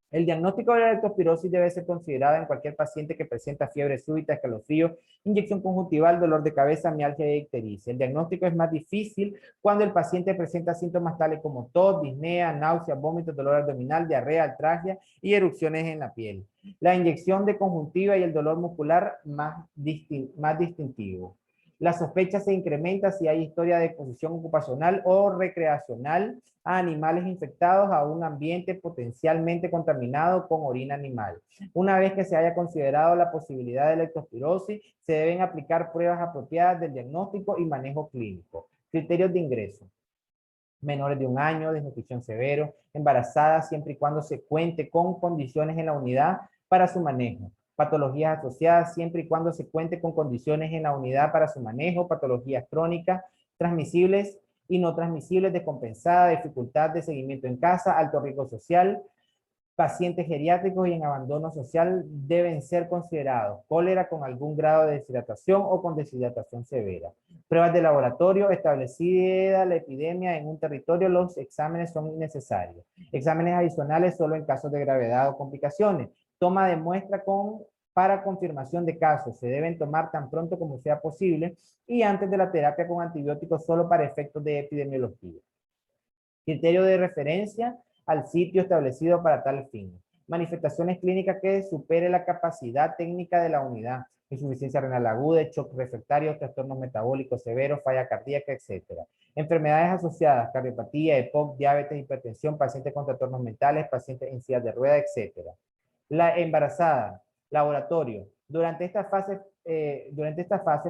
El diagnóstico de la leptospirosis debe ser considerado en cualquier paciente que presenta fiebre súbita, escalofrío, inyección conjuntival, dolor de cabeza, mialgia y ictericia. El diagnóstico es más difícil cuando el paciente presenta síntomas tales como tos, disnea, náuseas, vómitos, dolor abdominal, diarrea, artralgia y erupciones en la piel. La inyección de conjuntiva y el dolor muscular más distintivo. La sospecha se incrementa si hay historia de exposición ocupacional o recreacional a animales infectados a un ambiente potencialmente contaminado con orina animal. Una vez que se haya considerado la posibilidad de leptospirosis, se deben aplicar pruebas apropiadas del diagnóstico y manejo clínico. Criterios de ingreso. menores de 1 año, desnutrición severo, embarazadas siempre y cuando se cuente con condiciones en la unidad para su manejo, patologías asociadas siempre y cuando se cuente con condiciones en la unidad para su manejo, patologías crónicas, transmisibles y no transmisibles, descompensada, dificultad de seguimiento en casa, alto riesgo social, pacientes geriátricos y en abandono social deben ser considerados. Cólera con algún grado de deshidratación o con deshidratación severa. Pruebas de laboratorio, establecida la epidemia en un territorio, los exámenes son innecesarios. Exámenes adicionales solo en casos de gravedad o complicaciones. Toma de muestra para confirmación de casos. Se deben tomar tan pronto como sea posible y antes de la terapia con antibióticos solo para efectos de epidemiología. Criterio de referencia al sitio establecido para tal fin. Manifestaciones clínicas que supere la capacidad técnica de la unidad. Insuficiencia renal aguda, shock refractario, trastornos metabólicos severos, falla cardíaca, etc. Enfermedades asociadas, cardiopatía, EPOC, diabetes, hipertensión, pacientes con trastornos mentales, pacientes en silla de ruedas, etc. La embarazada, laboratorio. Durante esta fase,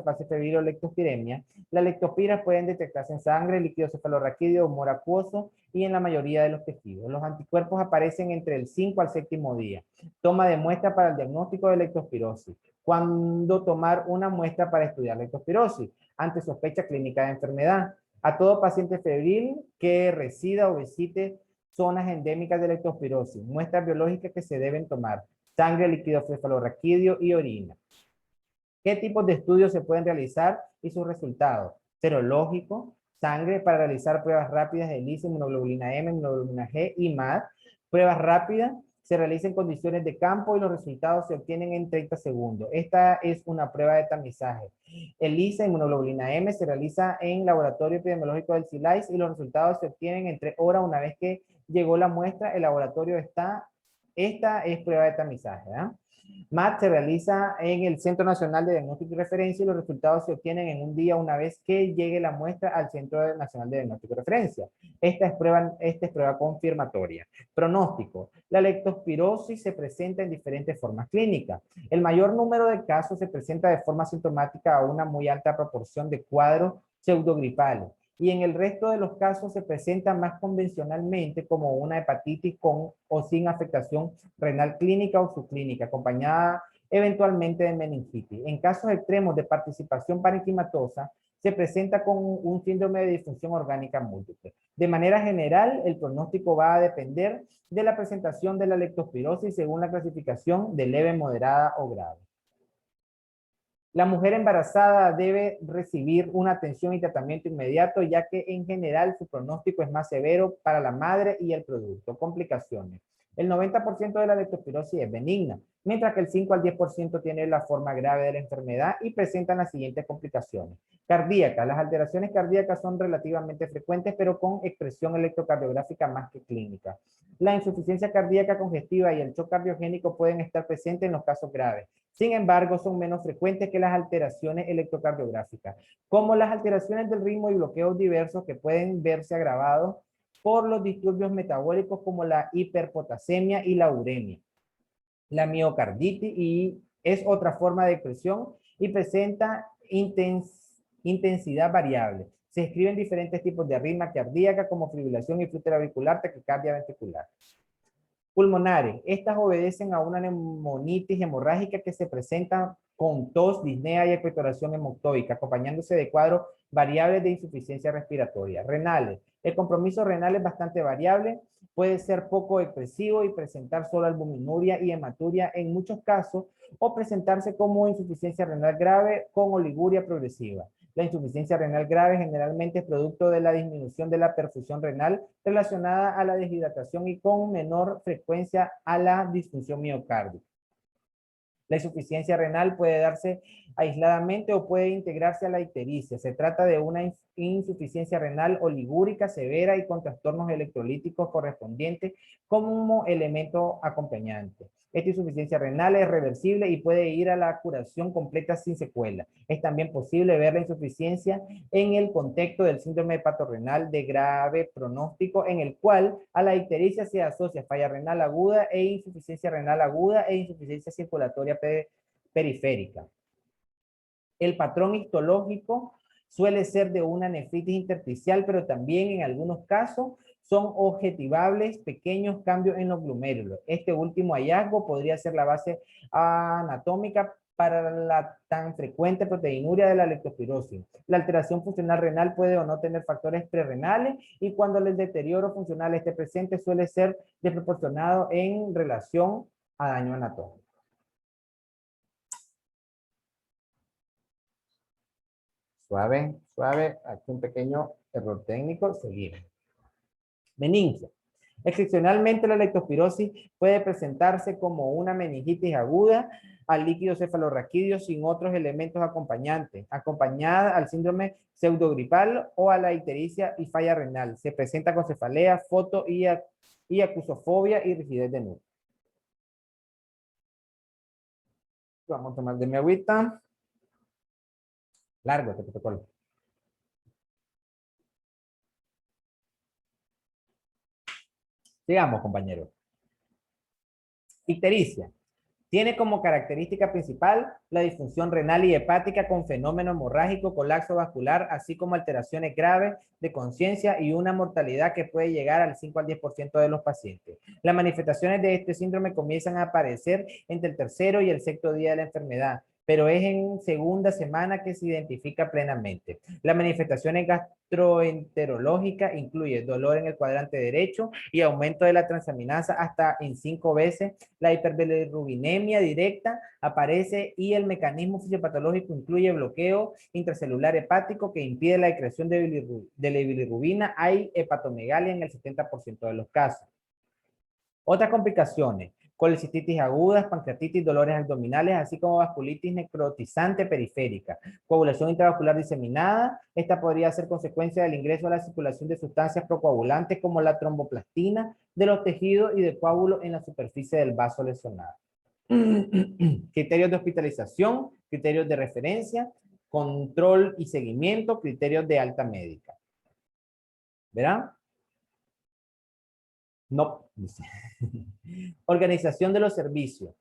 fase febril o lectospiremia, las lectospiras pueden detectarse en sangre, líquido cefalorraquídeo, humor acuoso y en la mayoría de los tejidos. Los anticuerpos aparecen entre el 5 al 7º día. Toma de muestra para el diagnóstico de lectospirosis. ¿Cuándo tomar una muestra para estudiar lectospirosis? Ante sospecha clínica de enfermedad. A todo paciente febril que resida o visite zonas endémicas de lectospirosis, muestras biológicas que se deben tomar, sangre, líquido cefalorraquídeo y orina. ¿Qué tipos de estudios se pueden realizar y sus resultados? Serológico, sangre para realizar pruebas rápidas de ELISA, inmunoglobulina M, inmunoglobulina G y MAD. Pruebas rápidas se realizan en condiciones de campo y los resultados se obtienen en 30 segundos. Esta es una prueba de tamizaje. ELISA, inmunoglobulina M, se realiza en laboratorio epidemiológico del CILAIS y los resultados se obtienen en 3 horas una vez que llegó la muestra, el laboratorio está. Esta es prueba de tamizaje, ¿eh? MAT se realiza en el Centro Nacional de Diagnóstico y Referencia y los resultados se obtienen en un día una vez que llegue la muestra al Centro Nacional de Diagnóstico y Referencia. Esta es prueba confirmatoria. Pronóstico. La leptospirosis se presenta en diferentes formas clínicas. El mayor número de casos se presenta de forma sintomática a una muy alta proporción de cuadros pseudogripales. Y en el resto de los casos se presenta más convencionalmente como una hepatitis con o sin afectación renal clínica o subclínica, acompañada eventualmente de meningitis. En casos extremos de participación parenquimatosa, se presenta con un síndrome de disfunción orgánica múltiple. De manera general, el pronóstico va a depender de la presentación de la leptospirosis según la clasificación de leve, moderada o grave. La mujer embarazada debe recibir una atención y tratamiento inmediato, ya que en general su pronóstico es más severo para la madre y el producto. Complicaciones. El 90% de la leptospirosis es benigna, mientras que el 5 al 10% tiene la forma grave de la enfermedad y presentan las siguientes complicaciones. Cardíaca. Las alteraciones cardíacas son relativamente frecuentes, pero con expresión electrocardiográfica más que clínica. La insuficiencia cardíaca congestiva y el shock cardiogénico pueden estar presentes en los casos graves. Sin embargo, son menos frecuentes que las alteraciones electrocardiográficas, como las alteraciones del ritmo y bloqueos diversos que pueden verse agravados por los disturbios metabólicos como la hiperpotasemia y la uremia. La miocarditis y es otra forma de expresión y presenta intensidad variable. Se escriben diferentes tipos de arritmia cardíaca como fibrilación y flúter auricular, taquicardia ventricular. Pulmonares. Estas obedecen a una neumonitis hemorrágica que se presenta con tos, disnea y expectoración hemoctóica, acompañándose de cuadros variables de insuficiencia respiratoria. Renales. El compromiso renal es bastante variable, puede ser poco expresivo y presentar solo albuminuria y hematuria en muchos casos, o presentarse como insuficiencia renal grave con oliguria progresiva. La insuficiencia renal grave generalmente es producto de la disminución de la perfusión renal relacionada a la deshidratación y con menor frecuencia a la disfunción miocárdica. La insuficiencia renal puede darse aisladamente o puede integrarse a la ictericia. Se trata de una insuficiencia renal oligúrica severa y con trastornos electrolíticos correspondientes como elemento acompañante. Esta insuficiencia renal es reversible y puede ir a la curación completa sin secuela. Es también posible ver la insuficiencia en el contexto del síndrome hepatorrenal de grave pronóstico, en el cual a la ictericia se asocia falla renal aguda e insuficiencia renal aguda e insuficiencia circulatoria periférica. El patrón histológico Suele ser de una nefritis intersticial, pero también en algunos casos son objetivables pequeños cambios en los glomérulos. Este último hallazgo podría ser la base anatómica para la tan frecuente proteinuria de la leptospirosis. La alteración funcional renal puede o no tener factores prerrenales y cuando el deterioro funcional esté presente suele ser desproporcionado en relación a daño anatómico. Suave, suave, aquí un pequeño error técnico, seguimos. Meningia. Excepcionalmente, la leptospirosis puede presentarse como una meningitis aguda al líquido cefalorraquídeo sin otros elementos acompañantes, acompañada al síndrome pseudogripal o a la ictericia y falla renal. Se presenta con cefalea, foto y acusofobia y rigidez de nudo. Vamos a tomar de mi agüita. Largo este protocolo. Sigamos, compañeros. Ictericia. Tiene como característica principal la disfunción renal y hepática con fenómeno hemorrágico, colapso vascular, así como alteraciones graves de conciencia y una mortalidad que puede llegar al 5 al 10% de los pacientes. Las manifestaciones de este síndrome comienzan a aparecer entre el tercero y el sexto día de la enfermedad, pero es en segunda semana que se identifica plenamente. Las manifestaciones gastroenterológicas incluyen dolor en el cuadrante derecho y aumento de la transaminasa hasta en 5 veces. La hiperbilirrubinemia directa aparece y el mecanismo fisiopatológico incluye bloqueo intracelular hepático que impide la excreción de la bilirrubina. Hay hepatomegalia en el 70% de los casos. Otras complicaciones: colecistitis agudas, pancreatitis, dolores abdominales, así como vasculitis necrotizante periférica, coagulación intravascular diseminada. Esta podría ser consecuencia del ingreso a la circulación de sustancias procoagulantes como la tromboplastina de los tejidos y de coágulos en la superficie del vaso lesionado. Criterios de hospitalización, criterios de referencia, control y seguimiento, criterios de alta médica. ¿Verán? No. Organización de los servicios.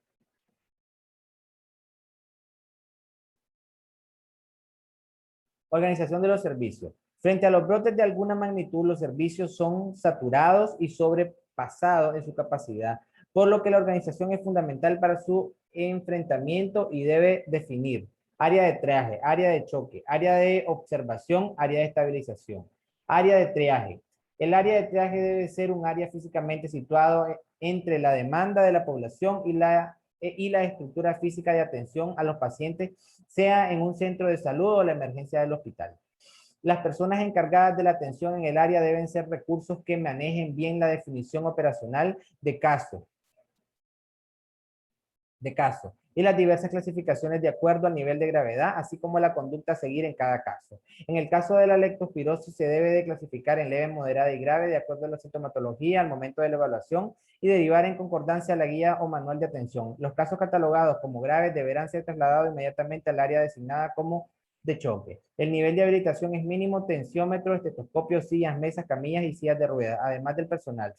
Organización de los servicios. Frente a los brotes de alguna magnitud, los servicios son saturados y sobrepasados en su capacidad, por lo que la organización es fundamental para su enfrentamiento y debe definir área de triaje, área de choque, área de observación, área de estabilización. Área de triaje. El área de triaje debe ser un área físicamente situado entre la demanda de la población y la estructura física de atención a los pacientes, sea en un centro de salud o la emergencia del hospital. Las personas encargadas de la atención en el área deben ser recursos que manejen bien la definición operacional de caso y las diversas clasificaciones de acuerdo al nivel de gravedad, así como la conducta a seguir en cada caso. En el caso de la leptospirosis se debe de clasificar en leve, moderada y grave de acuerdo a la sintomatología al momento de la evaluación y derivar en concordancia a la guía o manual de atención. Los casos catalogados como graves deberán ser trasladados inmediatamente al área designada como de choque. El nivel de habilitación es mínimo: tensiómetro, estetoscopio, sillas, mesas, camillas y sillas de ruedas, además del personal.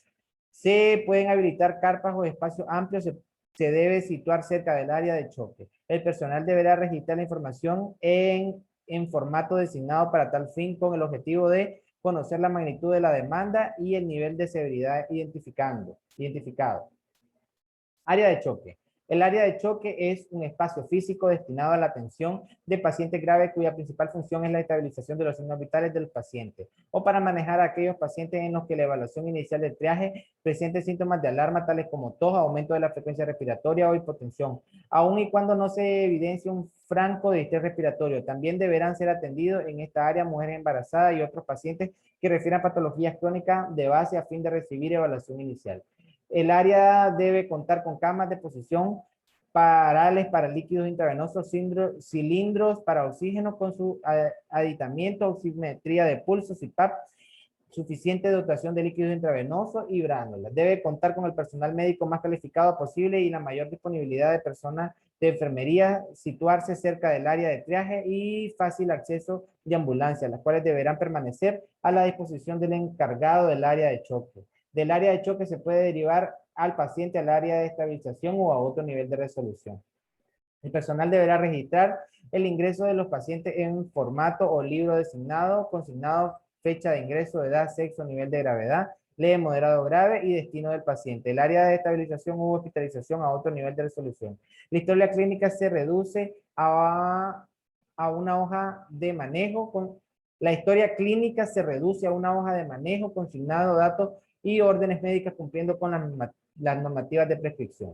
Se pueden habilitar carpas o espacios amplios. Se debe situar cerca del área de choque. El personal deberá registrar la información en formato designado para tal fin con el objetivo de conocer la magnitud de la demanda y el nivel de severidad identificado. Área de choque. El área de choque es un espacio físico destinado a la atención de pacientes graves cuya principal función es la estabilización de los signos vitales del paciente o para manejar a aquellos pacientes en los que la evaluación inicial del triaje presente síntomas de alarma tales como tos, aumento de la frecuencia respiratoria o hipotensión, aun y cuando no se evidencie un franco de distrés respiratorio. También deberán ser atendidos en esta área mujeres embarazadas y otros pacientes que refieran patologías crónicas de base a fin de recibir evaluación inicial. El área debe contar con camas de posición parales para líquidos intravenosos, cilindros para oxígeno con su aditamiento, oximetría de pulso, CPAP, suficiente dotación de líquidos intravenosos y bránulas. Debe contar con el personal médico más calificado posible y la mayor disponibilidad de personas de enfermería, situarse cerca del área de triaje y fácil acceso de ambulancias, las cuales deberán permanecer a la disposición del encargado del área de choque. Del área de choque se puede derivar al paciente al área de estabilización o a otro nivel de resolución. El personal deberá registrar el ingreso de los pacientes en formato o libro designado, consignado, fecha de ingreso, edad, sexo, nivel de gravedad, leve, moderado, grave y destino del paciente. El área de estabilización u hospitalización a otro nivel de resolución. La historia clínica se reduce a una hoja de manejo. La historia clínica se reduce a una hoja de manejo, consignado, datos y órdenes médicas cumpliendo con las normativas de prescripción.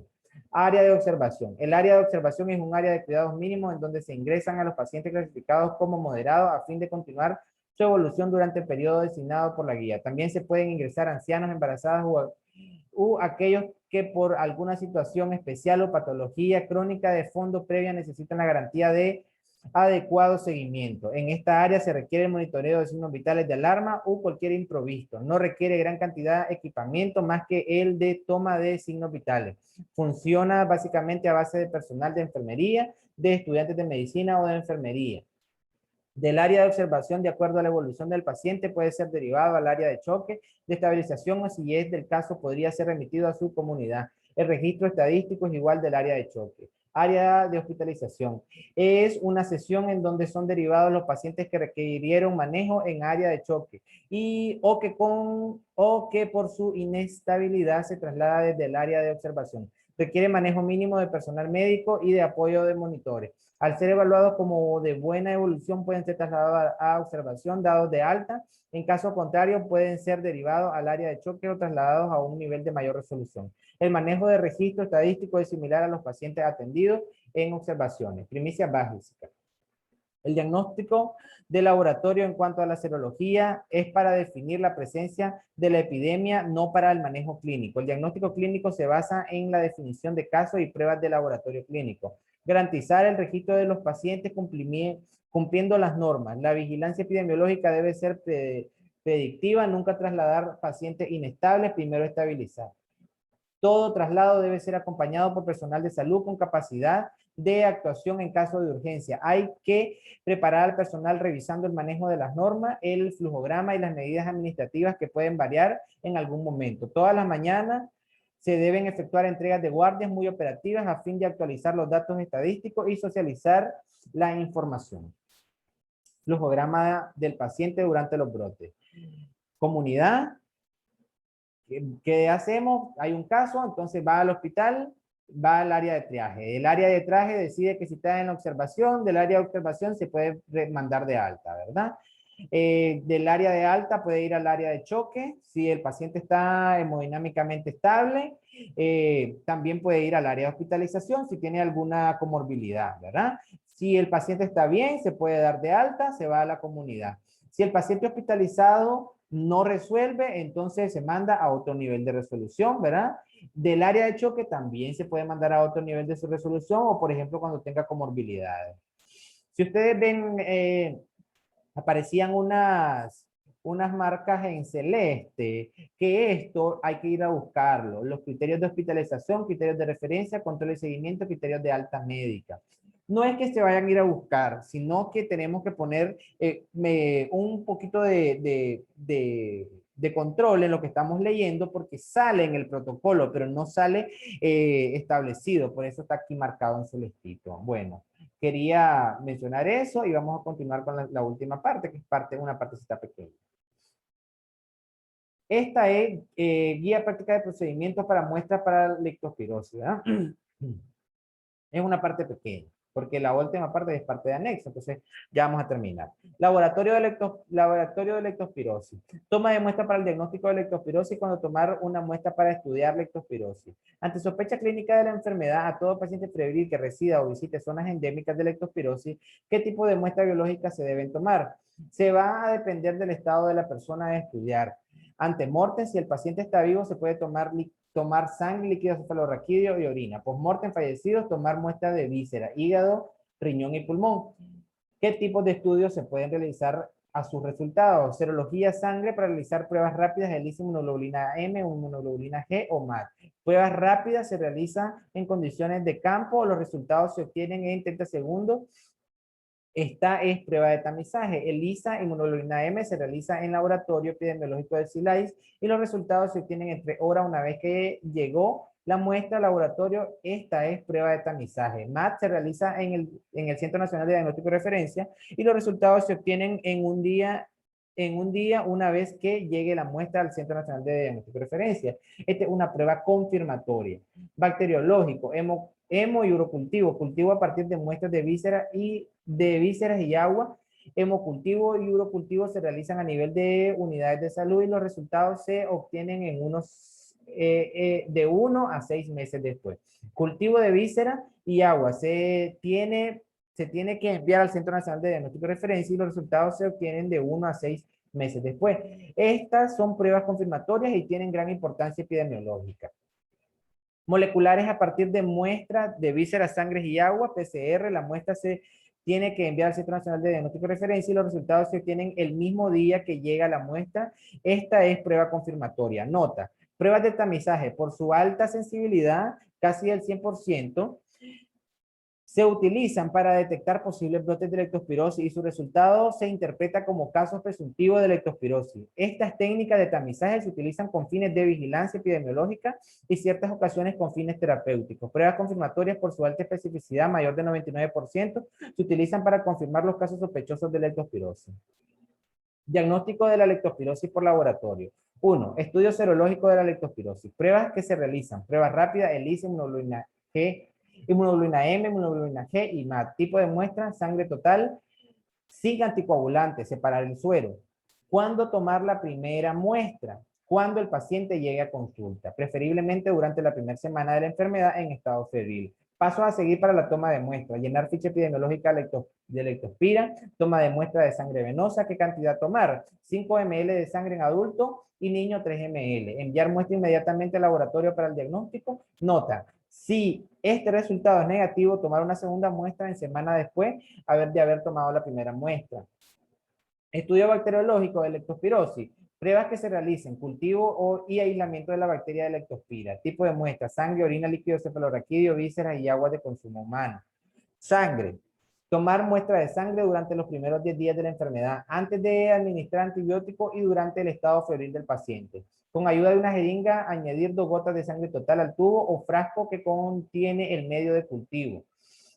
Área de observación. El área de observación es un área de cuidados mínimos en donde se ingresan a los pacientes clasificados como moderados a fin de continuar su evolución durante el periodo designado por la guía. También se pueden ingresar ancianos, embarazadas u aquellos que por alguna situación especial o patología crónica de fondo previa necesitan la garantía de adecuado seguimiento. En esta área se requiere el monitoreo de signos vitales de alarma o cualquier imprevisto. No requiere gran cantidad de equipamiento más que el de toma de signos vitales. Funciona básicamente a base de personal de enfermería, de estudiantes de medicina o de enfermería. Del área de observación, de acuerdo a la evolución del paciente, puede ser derivado al área de choque, de estabilización o si es del caso, podría ser remitido a su comunidad. El registro estadístico es igual del área de choque. Área de hospitalización. Es una sesión en donde son derivados los pacientes que requirieron manejo en área de choque o que por su inestabilidad se traslada desde el área de observación. Requiere manejo mínimo de personal médico y de apoyo de monitores. Al ser evaluados como de buena evolución, pueden ser trasladados a observación, dados de alta. En caso contrario, pueden ser derivados al área de choque o trasladados a un nivel de mayor resolución. El manejo de registro estadístico es similar a los pacientes atendidos en observaciones. Primicias básicas. El diagnóstico de laboratorio en cuanto a la serología es para definir la presencia de la epidemia, no para el manejo clínico. El diagnóstico clínico se basa en la definición de casos y pruebas de laboratorio clínico. Garantizar el registro de los pacientes cumpliendo las normas. La vigilancia epidemiológica debe ser predictiva, nunca trasladar pacientes inestables, primero estabilizar. Todo traslado debe ser acompañado por personal de salud con capacidad de actuación en caso de urgencia. Hay que preparar al personal revisando el manejo de las normas, el flujograma y las medidas administrativas que pueden variar en algún momento. Todas las mañanas se deben efectuar entregas de guardias muy operativas a fin de actualizar los datos estadísticos y socializar la información. Flujograma del paciente durante los brotes. Comunidad. ¿Qué hacemos? Hay un caso, entonces va al hospital, va al área de triaje. El área de triaje decide que si está en observación, del área de observación se puede mandar de alta, ¿verdad? Del área de alta puede ir al área de choque. Si el paciente está hemodinámicamente estable, también puede ir al área de hospitalización si tiene alguna comorbilidad, ¿verdad? Si el paciente está bien, se puede dar de alta, se va a la comunidad. Si el paciente hospitalizado no resuelve, entonces se manda a otro nivel de resolución, ¿verdad? Del área de choque también se puede mandar a otro nivel de resolución o, por ejemplo, cuando tenga comorbilidades. Si ustedes ven, aparecían unas marcas en celeste, que esto hay que ir a buscarlo. Los criterios de hospitalización, criterios de referencia, control y seguimiento, criterios de alta médica. No es que se vayan a ir a buscar, sino que tenemos que poner un poquito de control en lo que estamos leyendo porque sale en el protocolo, pero no sale establecido. Por eso está aquí marcado en celestito. Bueno, quería mencionar eso y vamos a continuar con la última parte, que es una partecita pequeña. Esta es guía práctica de procedimientos para muestras para lectospirosis, ¿verdad? Es una parte pequeña, porque la última parte es parte de anexo, entonces ya vamos a terminar. Laboratorio de lectospirosis. Toma de muestra para el diagnóstico de lectospirosis cuando tomar una muestra para estudiar lectospirosis. Ante sospecha clínica de la enfermedad, a todo paciente febril que resida o visite zonas endémicas de lectospirosis, ¿qué tipo de muestra biológica se deben tomar? Se va a depender del estado de la persona a estudiar. Ante morte, si el paciente está vivo, se puede tomar sangre, líquido cefalorraquídeo y orina. Postmortem fallecidos, tomar muestras de víscera, hígado, riñón y pulmón. ¿Qué tipos de estudios se pueden realizar a sus resultados? Serología sangre para realizar pruebas rápidas de ELISA, inmunoglobulina M, inmunoglobulina G o MAT. Pruebas rápidas se realizan en condiciones de campo, los resultados se obtienen en 30 segundos. Esta es prueba de tamizaje. ELISA, inmunoglobulina M, se realiza en laboratorio epidemiológico de SILAIS y los resultados se obtienen en 3 horas una vez que llegó la muestra al laboratorio. Esta es prueba de tamizaje. MAT se realiza en el Centro Nacional de Diagnóstico y Referencia y los resultados se obtienen en un día una vez que llegue la muestra al Centro Nacional de Diagnóstico y Referencia. Esta es una prueba confirmatoria. Bacteriológico, hemo y urocultivo, cultivo a partir de muestras de vísceras y agua. Hemocultivo y urocultivo se realizan a nivel de unidades de salud y los resultados se obtienen en de 1 a 6 meses después. Cultivo de víscera y agua se tiene que enviar al Centro Nacional de Diagnóstico y Referencia y los resultados se obtienen de 1 a 6 meses después. Estas son pruebas confirmatorias y tienen gran importancia epidemiológica. Moleculares a partir de muestras de vísceras, sangre y agua, PCR, la muestra se tiene que enviar al Centro Nacional de Diagnóstico y Referencia y los resultados se obtienen el mismo día que llega la muestra. Esta es prueba confirmatoria. Nota, pruebas de tamizaje por su alta sensibilidad, casi el 100%, se utilizan para detectar posibles brotes de leptospirosis y su resultado se interpreta como casos presuntivos de leptospirosis. Estas técnicas de tamizaje se utilizan con fines de vigilancia epidemiológica y ciertas ocasiones con fines terapéuticos. Pruebas confirmatorias por su alta especificidad, mayor de 99%, se utilizan para confirmar los casos sospechosos de leptospirosis. Diagnóstico de la leptospirosis por laboratorio. 1. Estudio serológico de la leptospirosis. Pruebas que se realizan. Pruebas rápidas, ELISA, inmunoglobulina G, inmunoglobulina M, inmunoglobulina G y MAT. Tipo de muestra, sangre total, sin anticoagulante, separar el suero. ¿Cuándo tomar la primera muestra? Cuando el paciente llegue a consulta, preferiblemente durante la primera semana de la enfermedad en estado febril. Pasos a seguir para la toma de muestra: llenar ficha epidemiológica de leptospira, toma de muestra de sangre venosa, qué cantidad tomar, 5 ml de sangre en adulto y niño 3 ml. Enviar muestra inmediatamente al laboratorio para el diagnóstico. Nota, si este resultado es negativo, tomar una segunda muestra en semana después de haber tomado la primera muestra. Estudio bacteriológico de leptospirosis. Pruebas que se realicen, cultivo y aislamiento de la bacteria de leptospira. Tipo de muestra, sangre, orina, líquido cefalorraquídeo, vísceras y agua de consumo humano. Sangre. Tomar muestra de sangre durante los primeros 10 días de la enfermedad, antes de administrar antibióticos y durante el estado febril del paciente. Con ayuda de una jeringa, añadir 2 gotas de sangre total al tubo o frasco que contiene el medio de cultivo,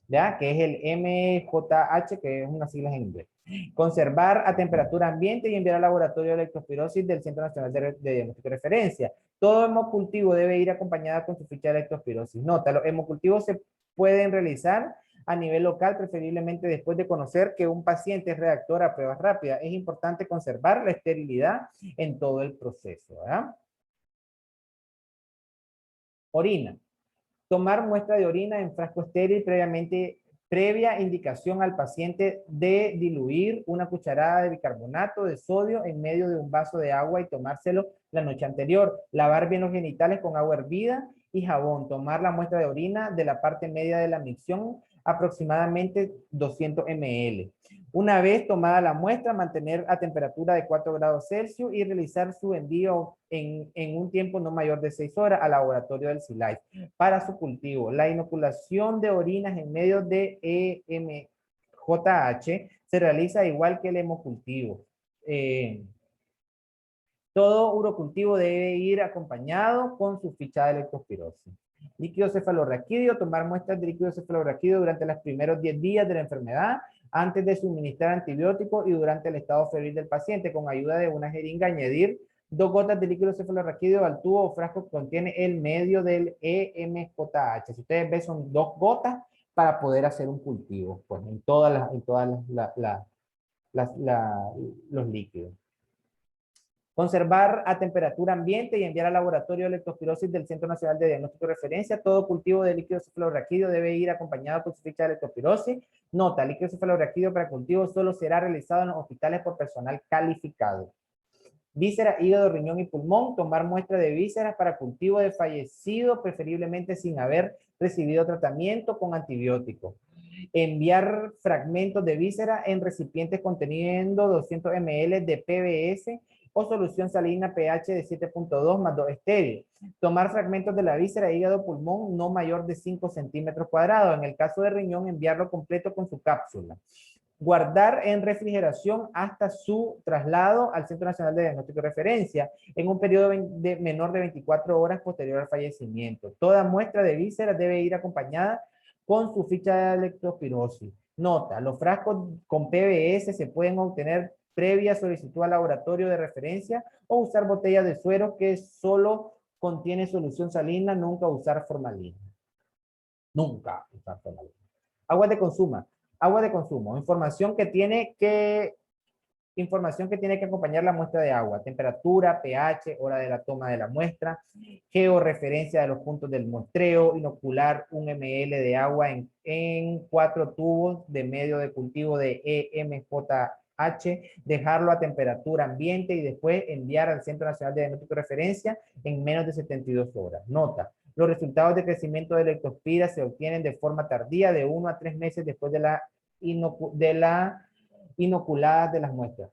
¿ya? Que es el MJH, que es unas siglas en inglés. Conservar a temperatura ambiente y enviar al laboratorio de leptospirosis del Centro Nacional de Diagnóstico y Referencia. Todo hemocultivo debe ir acompañado con su ficha de leptospirosis. Nota, los hemocultivos se pueden realizar a nivel local, preferiblemente después de conocer que un paciente es reactor a pruebas rápidas. Es importante conservar la esterilidad en todo el proceso, ¿verdad? Orina. Tomar muestra de orina en frasco estéril previa indicación al paciente de diluir una cucharada de bicarbonato de sodio en medio de un vaso de agua y tomárselo la noche anterior. Lavar bien los genitales con agua hervida y jabón. Tomar la muestra de orina de la parte media de la micción, aproximadamente 200 ml. Una vez tomada la muestra, mantener a temperatura de 4 grados Celsius y realizar su envío en un tiempo no mayor de 6 horas al laboratorio del CILAIF para su cultivo. La inoculación de orinas en medio de EMJH se realiza igual que el hemocultivo. Todo urocultivo debe ir acompañado con su ficha de leptospirosis. Líquido cefalorraquídeo, tomar muestras de líquido cefalorraquídeo durante los primeros 10 días de la enfermedad, antes de suministrar antibióticos y durante el estado febril del paciente, con ayuda de una jeringa, añadir 2 gotas de líquido cefalorraquídeo al tubo o frasco que contiene el medio del EMJH. Si ustedes ven, son 2 gotas para poder hacer un cultivo, pues en todas los líquidos. Conservar a temperatura ambiente y enviar al laboratorio de leptospirosis del Centro Nacional de Diagnóstico y Referencia. Todo cultivo de líquido cefalorraquídeo debe ir acompañado con su ficha de leptospirosis. Nota, líquido cefalorraquídeo para cultivo solo será realizado en los hospitales por personal calificado. Víscera, hígado, riñón y pulmón. Tomar muestra de vísceras para cultivo de fallecido, preferiblemente sin haber recibido tratamiento con antibióticos. Enviar fragmentos de víscera en recipientes conteniendo 200 ml de PBS o solución salina pH de 7.2 más 2 estéril. Tomar fragmentos de la víscera, hígado, pulmón no mayor de 5 centímetros cuadrados. En el caso de riñón, enviarlo completo con su cápsula. Guardar en refrigeración hasta su traslado al Centro Nacional de Diagnóstico y Referencia en un periodo menor de 24 horas posterior al fallecimiento. Toda muestra de vísceras debe ir acompañada con su ficha de leptospirosis. Nota, los frascos con PBS se pueden obtener previa solicitud al laboratorio de referencia o usar botellas de suero que solo contiene solución salina, nunca usar formalina. Nunca usar formalina. Agua de consumo. Agua de consumo. Información que tiene que acompañar la muestra de agua. Temperatura, pH, hora de la toma de la muestra, georreferencia de los puntos del muestreo, inocular 1 ml de agua en 4 tubos de medio de cultivo de EMJH, dejarlo a temperatura ambiente y después enviar al Centro Nacional de Diagnóstico y Referencia en menos de 72 horas. Nota, los resultados de crecimiento de leptospira se obtienen de forma tardía, de 1 a 3 meses después de la inoculadas de las muestras.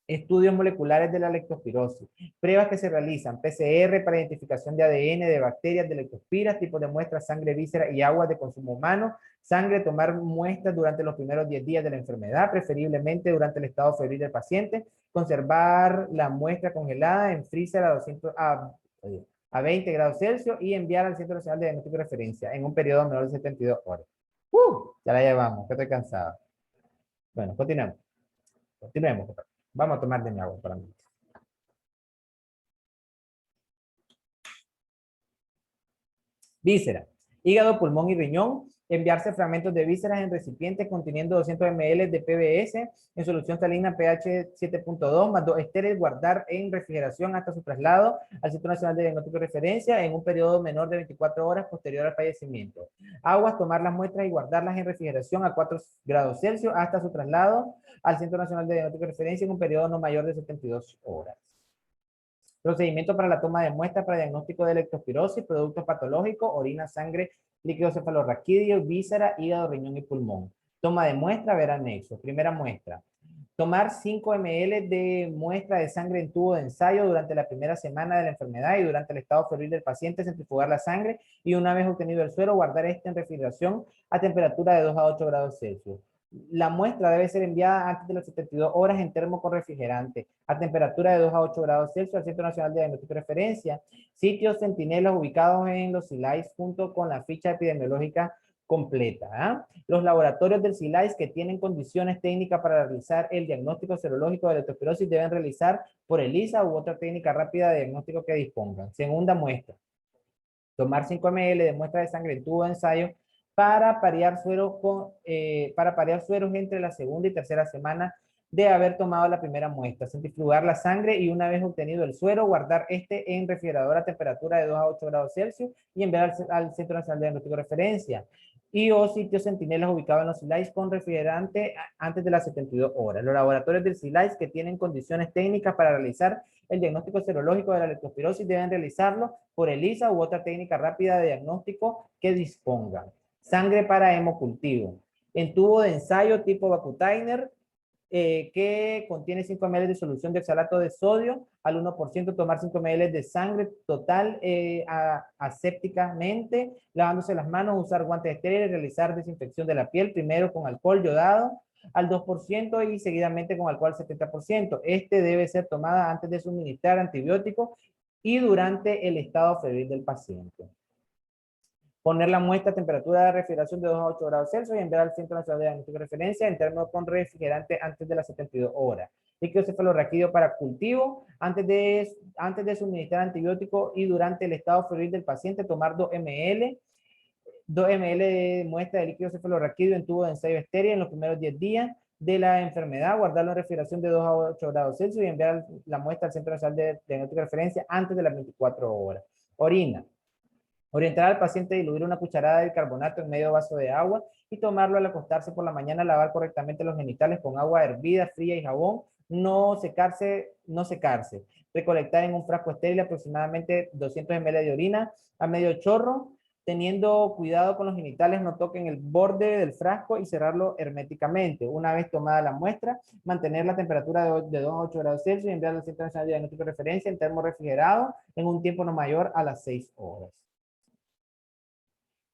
Estudios moleculares de la leptospirosis. Pruebas que se realizan. PCR para identificación de ADN de bacterias de leptospira, tipos de muestras, sangre, víscera y agua de consumo humano. Sangre, tomar muestras durante los primeros 10 días de la enfermedad, preferiblemente durante el estado febril del paciente. Conservar la muestra congelada en freezer a 20 grados Celsius y enviar al Centro Nacional de Diagnóstico y Referencia en un periodo menor de 72 horas. Ya la llevamos, que estoy cansado. Bueno, continuemos. Continuemos. Vamos a tomar de mi agua para mí. Víscera. Hígado, pulmón y riñón. Enviarse fragmentos de vísceras en recipientes conteniendo 200 ml de PBS en solución salina pH 7.2 más 2 estéril. Guardar en refrigeración hasta su traslado al Centro Nacional de Diagnóstico y Referencia en un periodo menor de 24 horas posterior al fallecimiento. Aguas, tomar las muestras y guardarlas en refrigeración a 4 grados Celsius hasta su traslado al Centro Nacional de Diagnóstico y Referencia en un periodo no mayor de 72 horas. Procedimiento para la toma de muestras para diagnóstico de leptospirosis, productos patológicos, orina, sangre, líquido cefalorraquídeo, víscera, hígado, riñón y pulmón. Toma de muestra, ver anexo. Primera muestra. Tomar 5 ml de muestra de sangre en tubo de ensayo durante la primera semana de la enfermedad y durante el estado febril del paciente, centrifugar la sangre y una vez obtenido el suero, guardar este en refrigeración a temperatura de 2 a 8 grados Celsius. La muestra debe ser enviada antes de las 72 horas en termo con refrigerante a temperatura de 2 a 8 grados Celsius al Centro Nacional de Diagnóstico y Referencia. Sitios centinelas ubicados en los CILAIS junto con la ficha epidemiológica completa. Los laboratorios del CILAIS que tienen condiciones técnicas para realizar el diagnóstico serológico de leptospirosis deben realizar por ELISA u otra técnica rápida de diagnóstico que dispongan. Segunda muestra. Tomar 5 ml de muestra de sangre en tubo de ensayo para parear sueros entre la segunda y tercera semana de haber tomado la primera muestra. Centrifugar la sangre y una vez obtenido el suero, guardar este en refrigerador a temperatura de 2 a 8 grados Celsius y enviar al Centro Nacional de Diagnóstico de Referencia. Y o sitios centinelas ubicados en los CILAIS con refrigerante antes de las 72 horas. Los laboratorios del CILAIS que tienen condiciones técnicas para realizar el diagnóstico serológico de la leptospirosis deben realizarlo por ELISA u otra técnica rápida de diagnóstico que dispongan. Sangre para hemocultivo. En tubo de ensayo tipo Vacutainer, que contiene 5 ml de solución de oxalato de sodio al 1%, tomar 5 ml de sangre total asépticamente, lavándose las manos, usar guantes estériles, realizar desinfección de la piel, primero con alcohol yodado al 2% y seguidamente con alcohol al 70%. Este debe ser tomada antes de suministrar antibióticos y durante el estado febril del paciente. Poner la muestra a temperatura de refrigeración de 2 a 8 grados Celsius y enviar al Centro Nacional de Diagnóstico de Referencia en términos con refrigerante antes de las 72 horas. Líquido cefalorraquídeo para cultivo, antes de suministrar antibiótico y durante el estado febril del paciente, tomar 2 ml de muestra de líquido cefalorraquídeo en tubo de ensayo estéril en los primeros 10 días de la enfermedad, guardarlo en refrigeración de 2 a 8 grados Celsius y enviar la muestra al Centro Nacional de Diagnóstico de Referencia antes de las 24 horas. Orina. Orientar al paciente a diluir una cucharada de bicarbonato en medio vaso de agua y tomarlo al acostarse por la mañana, lavar correctamente los genitales con agua hervida, fría y jabón, no secarse. Recolectar en un frasco estéril aproximadamente 200 ml de orina a medio chorro, teniendo cuidado con los genitales, no toquen el borde del frasco y cerrarlo herméticamente. Una vez tomada la muestra, mantener la temperatura de 2 a 8 grados Celsius y enviar al Centro Nacional de Diagnóstico de Referencia en termo refrigerado en un tiempo no mayor a las 6 horas.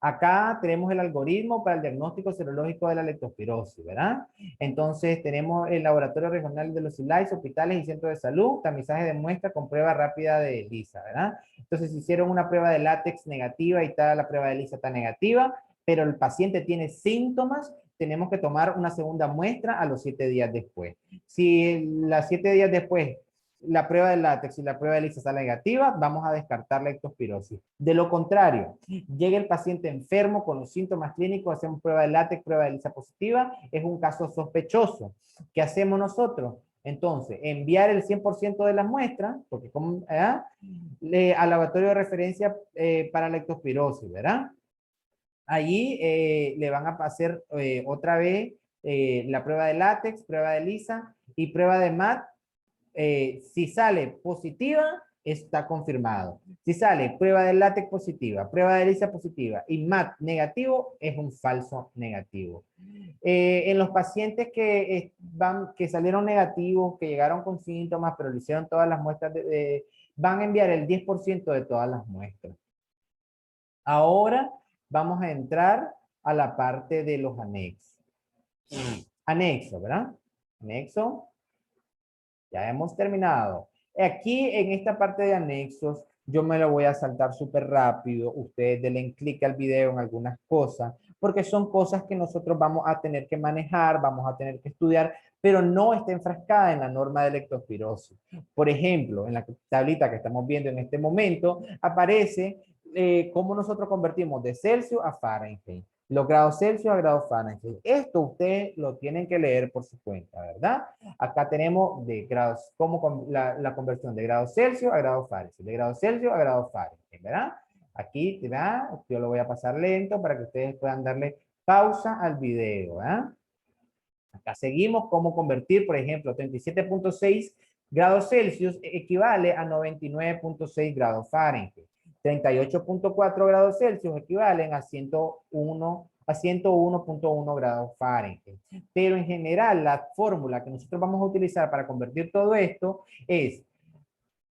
Acá tenemos el algoritmo para el diagnóstico serológico de la leptospirosis, ¿verdad? Entonces tenemos el Laboratorio Regional de los ILAIS, hospitales y centros de salud, tamizaje de muestra con prueba rápida de ELISA, ¿verdad? Entonces hicieron una prueba de látex negativa y tal, la prueba de ELISA está negativa, pero el paciente tiene síntomas, tenemos que tomar una segunda muestra a los 7 días después. Si las 7 días después la prueba de látex y la prueba de ELISA está negativa, vamos a descartar la leptospirosis. De lo contrario, llega el paciente enfermo con los síntomas clínicos, hacemos prueba de látex, prueba de ELISA positiva, es un caso sospechoso. ¿Qué hacemos nosotros? Entonces, enviar el 100% de las muestras, porque como, al laboratorio de referencia para leptospirosis, ¿verdad? Allí le van a hacer otra vez la prueba de látex, prueba de ELISA y prueba de MAT. Si sale positiva, está confirmado. Si sale prueba de látex positiva, prueba de ELISA positiva y MAT negativo, es un falso negativo. En los pacientes que salieron negativos, que llegaron con síntomas, pero le hicieron todas las muestras, van a enviar el 10% de todas las muestras. Ahora vamos a entrar a la parte de los anexos. Anexo, ¿verdad? Anexo. Ya hemos terminado. Aquí en esta parte de anexos, yo me lo voy a saltar súper rápido. Ustedes denle clic al video en algunas cosas, porque son cosas que nosotros vamos a tener que manejar, vamos a tener que estudiar, pero no está enfrascada en la norma de leptospirosis. Por ejemplo, en la tablita que estamos viendo en este momento, aparece cómo nosotros convertimos de Celsius a Fahrenheit. Los grados Celsius a grados Fahrenheit. Esto ustedes lo tienen que leer por su cuenta, ¿verdad? Acá tenemos de grados, como la conversión de grados Celsius a grados Fahrenheit, de grados Celsius a grados Fahrenheit, ¿verdad? Aquí, ¿verdad? Yo lo voy a pasar lento para que ustedes puedan darle pausa al video, ¿verdad? Acá seguimos cómo convertir, por ejemplo, 37.6 grados Celsius equivale a 99.6 grados Fahrenheit. 38.4 grados Celsius equivalen a 101.1 grados Fahrenheit. Pero en general, la fórmula que nosotros vamos a utilizar para convertir todo esto es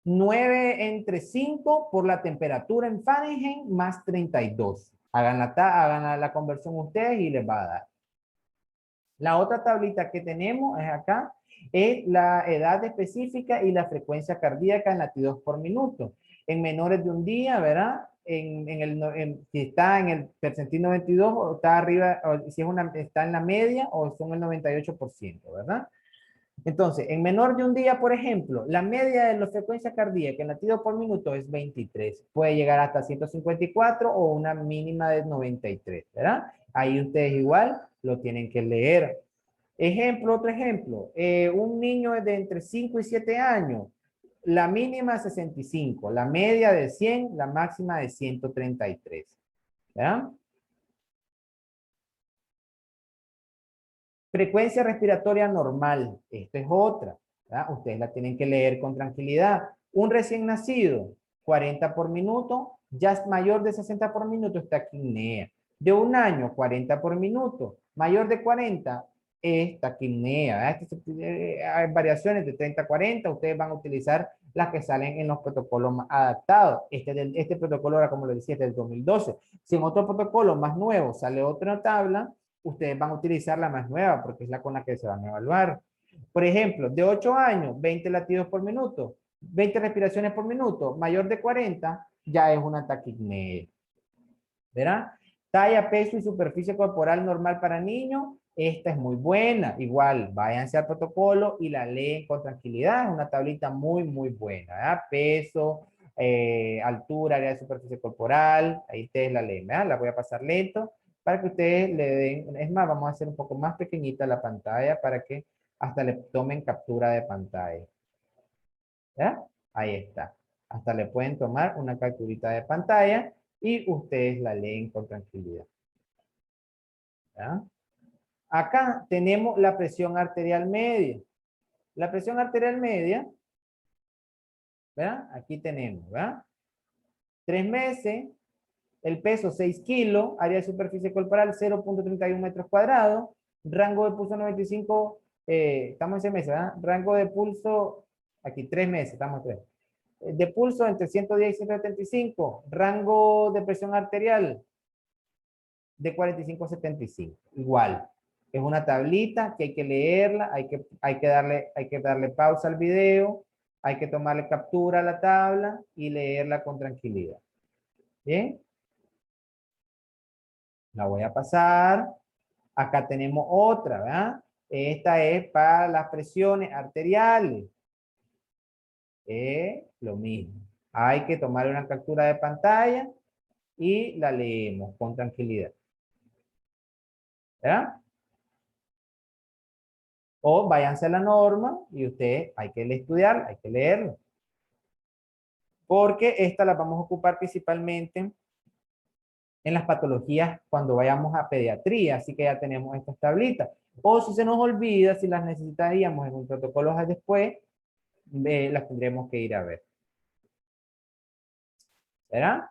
9 entre 5 por la temperatura en Fahrenheit más 32. Hagan la conversión ustedes y les va a dar. La otra tablita que tenemos es acá, es la edad específica y la frecuencia cardíaca en latidos por minuto. En menores de un día, ¿verdad? Si está en el percentil 92 o está arriba, o si está en la media o son el 98%, ¿verdad? Entonces, en menor de un día, por ejemplo, la media de la frecuencia cardíaca en latidos por minuto es 23. Puede llegar hasta 154 o una mínima de 93, ¿verdad? Ahí ustedes igual lo tienen que leer. Otro ejemplo, un niño de entre 5 y 7 años, la mínima 65, la media de 100, la máxima de 133, ¿verdad? Frecuencia respiratoria normal, esta es otra, ¿verdad? Ustedes la tienen que leer con tranquilidad. Un recién nacido, 40 por minuto, ya es mayor de 60 por minuto, está taquipnea. De un año, 40 por minuto, mayor de 40, es taquipnea. Hay variaciones de 30 a 40, ustedes van a utilizar las que salen en los protocolos más adaptados. Este protocolo era, como lo decía, del 2012. Si en otro protocolo más nuevo sale otra tabla, ustedes van a utilizar la más nueva porque es la con la que se van a evaluar. Por ejemplo, de 8 años, 20 latidos por minuto, 20 respiraciones por minuto, mayor de 40, ya es una taquipnea. ¿Verdad? Talla, peso y superficie corporal normal para niños, esta es muy buena. Igual, váyanse al protocolo y la leen con tranquilidad. Es una tablita muy, muy buena. ¿Verdad? Peso, altura, área de superficie corporal, ahí ustedes la leen. ¿Verdad? La voy a pasar lento para que ustedes le den, es más, vamos a hacer un poco más pequeñita la pantalla para que hasta le tomen captura de pantalla. ¿Ya? Ahí está. Hasta le pueden tomar una capturita de pantalla y ustedes la leen con tranquilidad. ¿Ya? Acá tenemos la presión arterial media. La presión arterial media, ¿verdad? Aquí tenemos, ¿verdad? 3 meses, el peso 6 kilos, área de superficie corporal 0.31 metros cuadrados, rango de pulso 95, estamos en 6 meses, ¿verdad? Rango de pulso, aquí 3 meses, estamos 3. De pulso entre 110 y 175, rango de presión arterial de 45 a 75. Igual, es una tablita que hay que leerla, hay que darle pausa al video, hay que tomarle captura a la tabla y leerla con tranquilidad. ¿Bien? La voy a pasar. Acá tenemos otra, ¿verdad? Esta es para las presiones arteriales. Lo mismo. Hay que tomar una captura de pantalla y la leemos con tranquilidad. ¿Verdad? O váyanse a la norma y usted hay que estudiarla, hay que leerla. Porque esta la vamos a ocupar principalmente en las patologías cuando vayamos a pediatría, así que ya tenemos estas tablitas. O si se nos olvida, si las necesitaríamos en un protocolo después, las tendremos que ir a ver. ¿Verdad?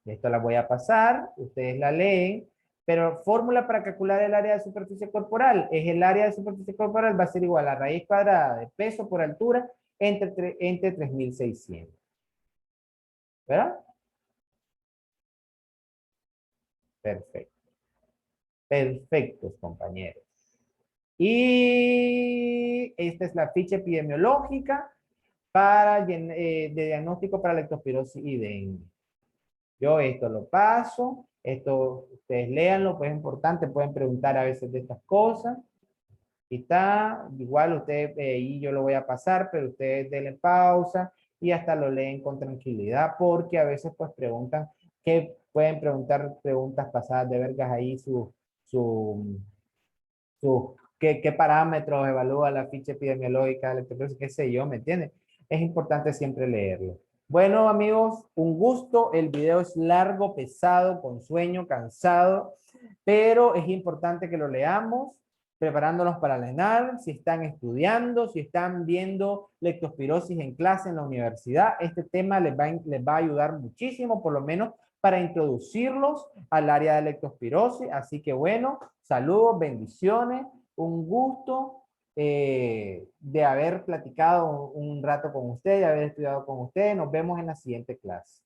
Esto la voy a pasar, ustedes la leen, pero fórmula para calcular el área de superficie corporal, es el área de superficie corporal va a ser igual a raíz cuadrada de peso por altura entre 3600. ¿Verdad? Perfecto. Perfectos, compañeros. Y esta es la ficha epidemiológica de diagnóstico para leptospirosis y dengue. Yo esto lo paso, esto ustedes léanlo, pues es importante, pueden preguntar a veces de estas cosas. Y está, igual ustedes, y yo lo voy a pasar, pero ustedes denle pausa y hasta lo leen con tranquilidad, porque a veces pues preguntan, que pueden preguntar preguntas pasadas de vergas ahí, su, qué parámetros evalúa la ficha epidemiológica, qué sé yo, ¿me entiendes? Es importante siempre leerlo. Bueno, amigos, un gusto. El video es largo, pesado, con sueño, cansado, pero es importante que lo leamos, preparándonos para la ENAR, si están estudiando, si están viendo lectospirosis en clase en la universidad, este tema les va a ayudar muchísimo, por lo menos para introducirlos al área de lectospirosis. Así que bueno, saludos, bendiciones, un gusto de haber platicado un rato con usted, de haber estudiado con usted. Nos vemos en la siguiente clase.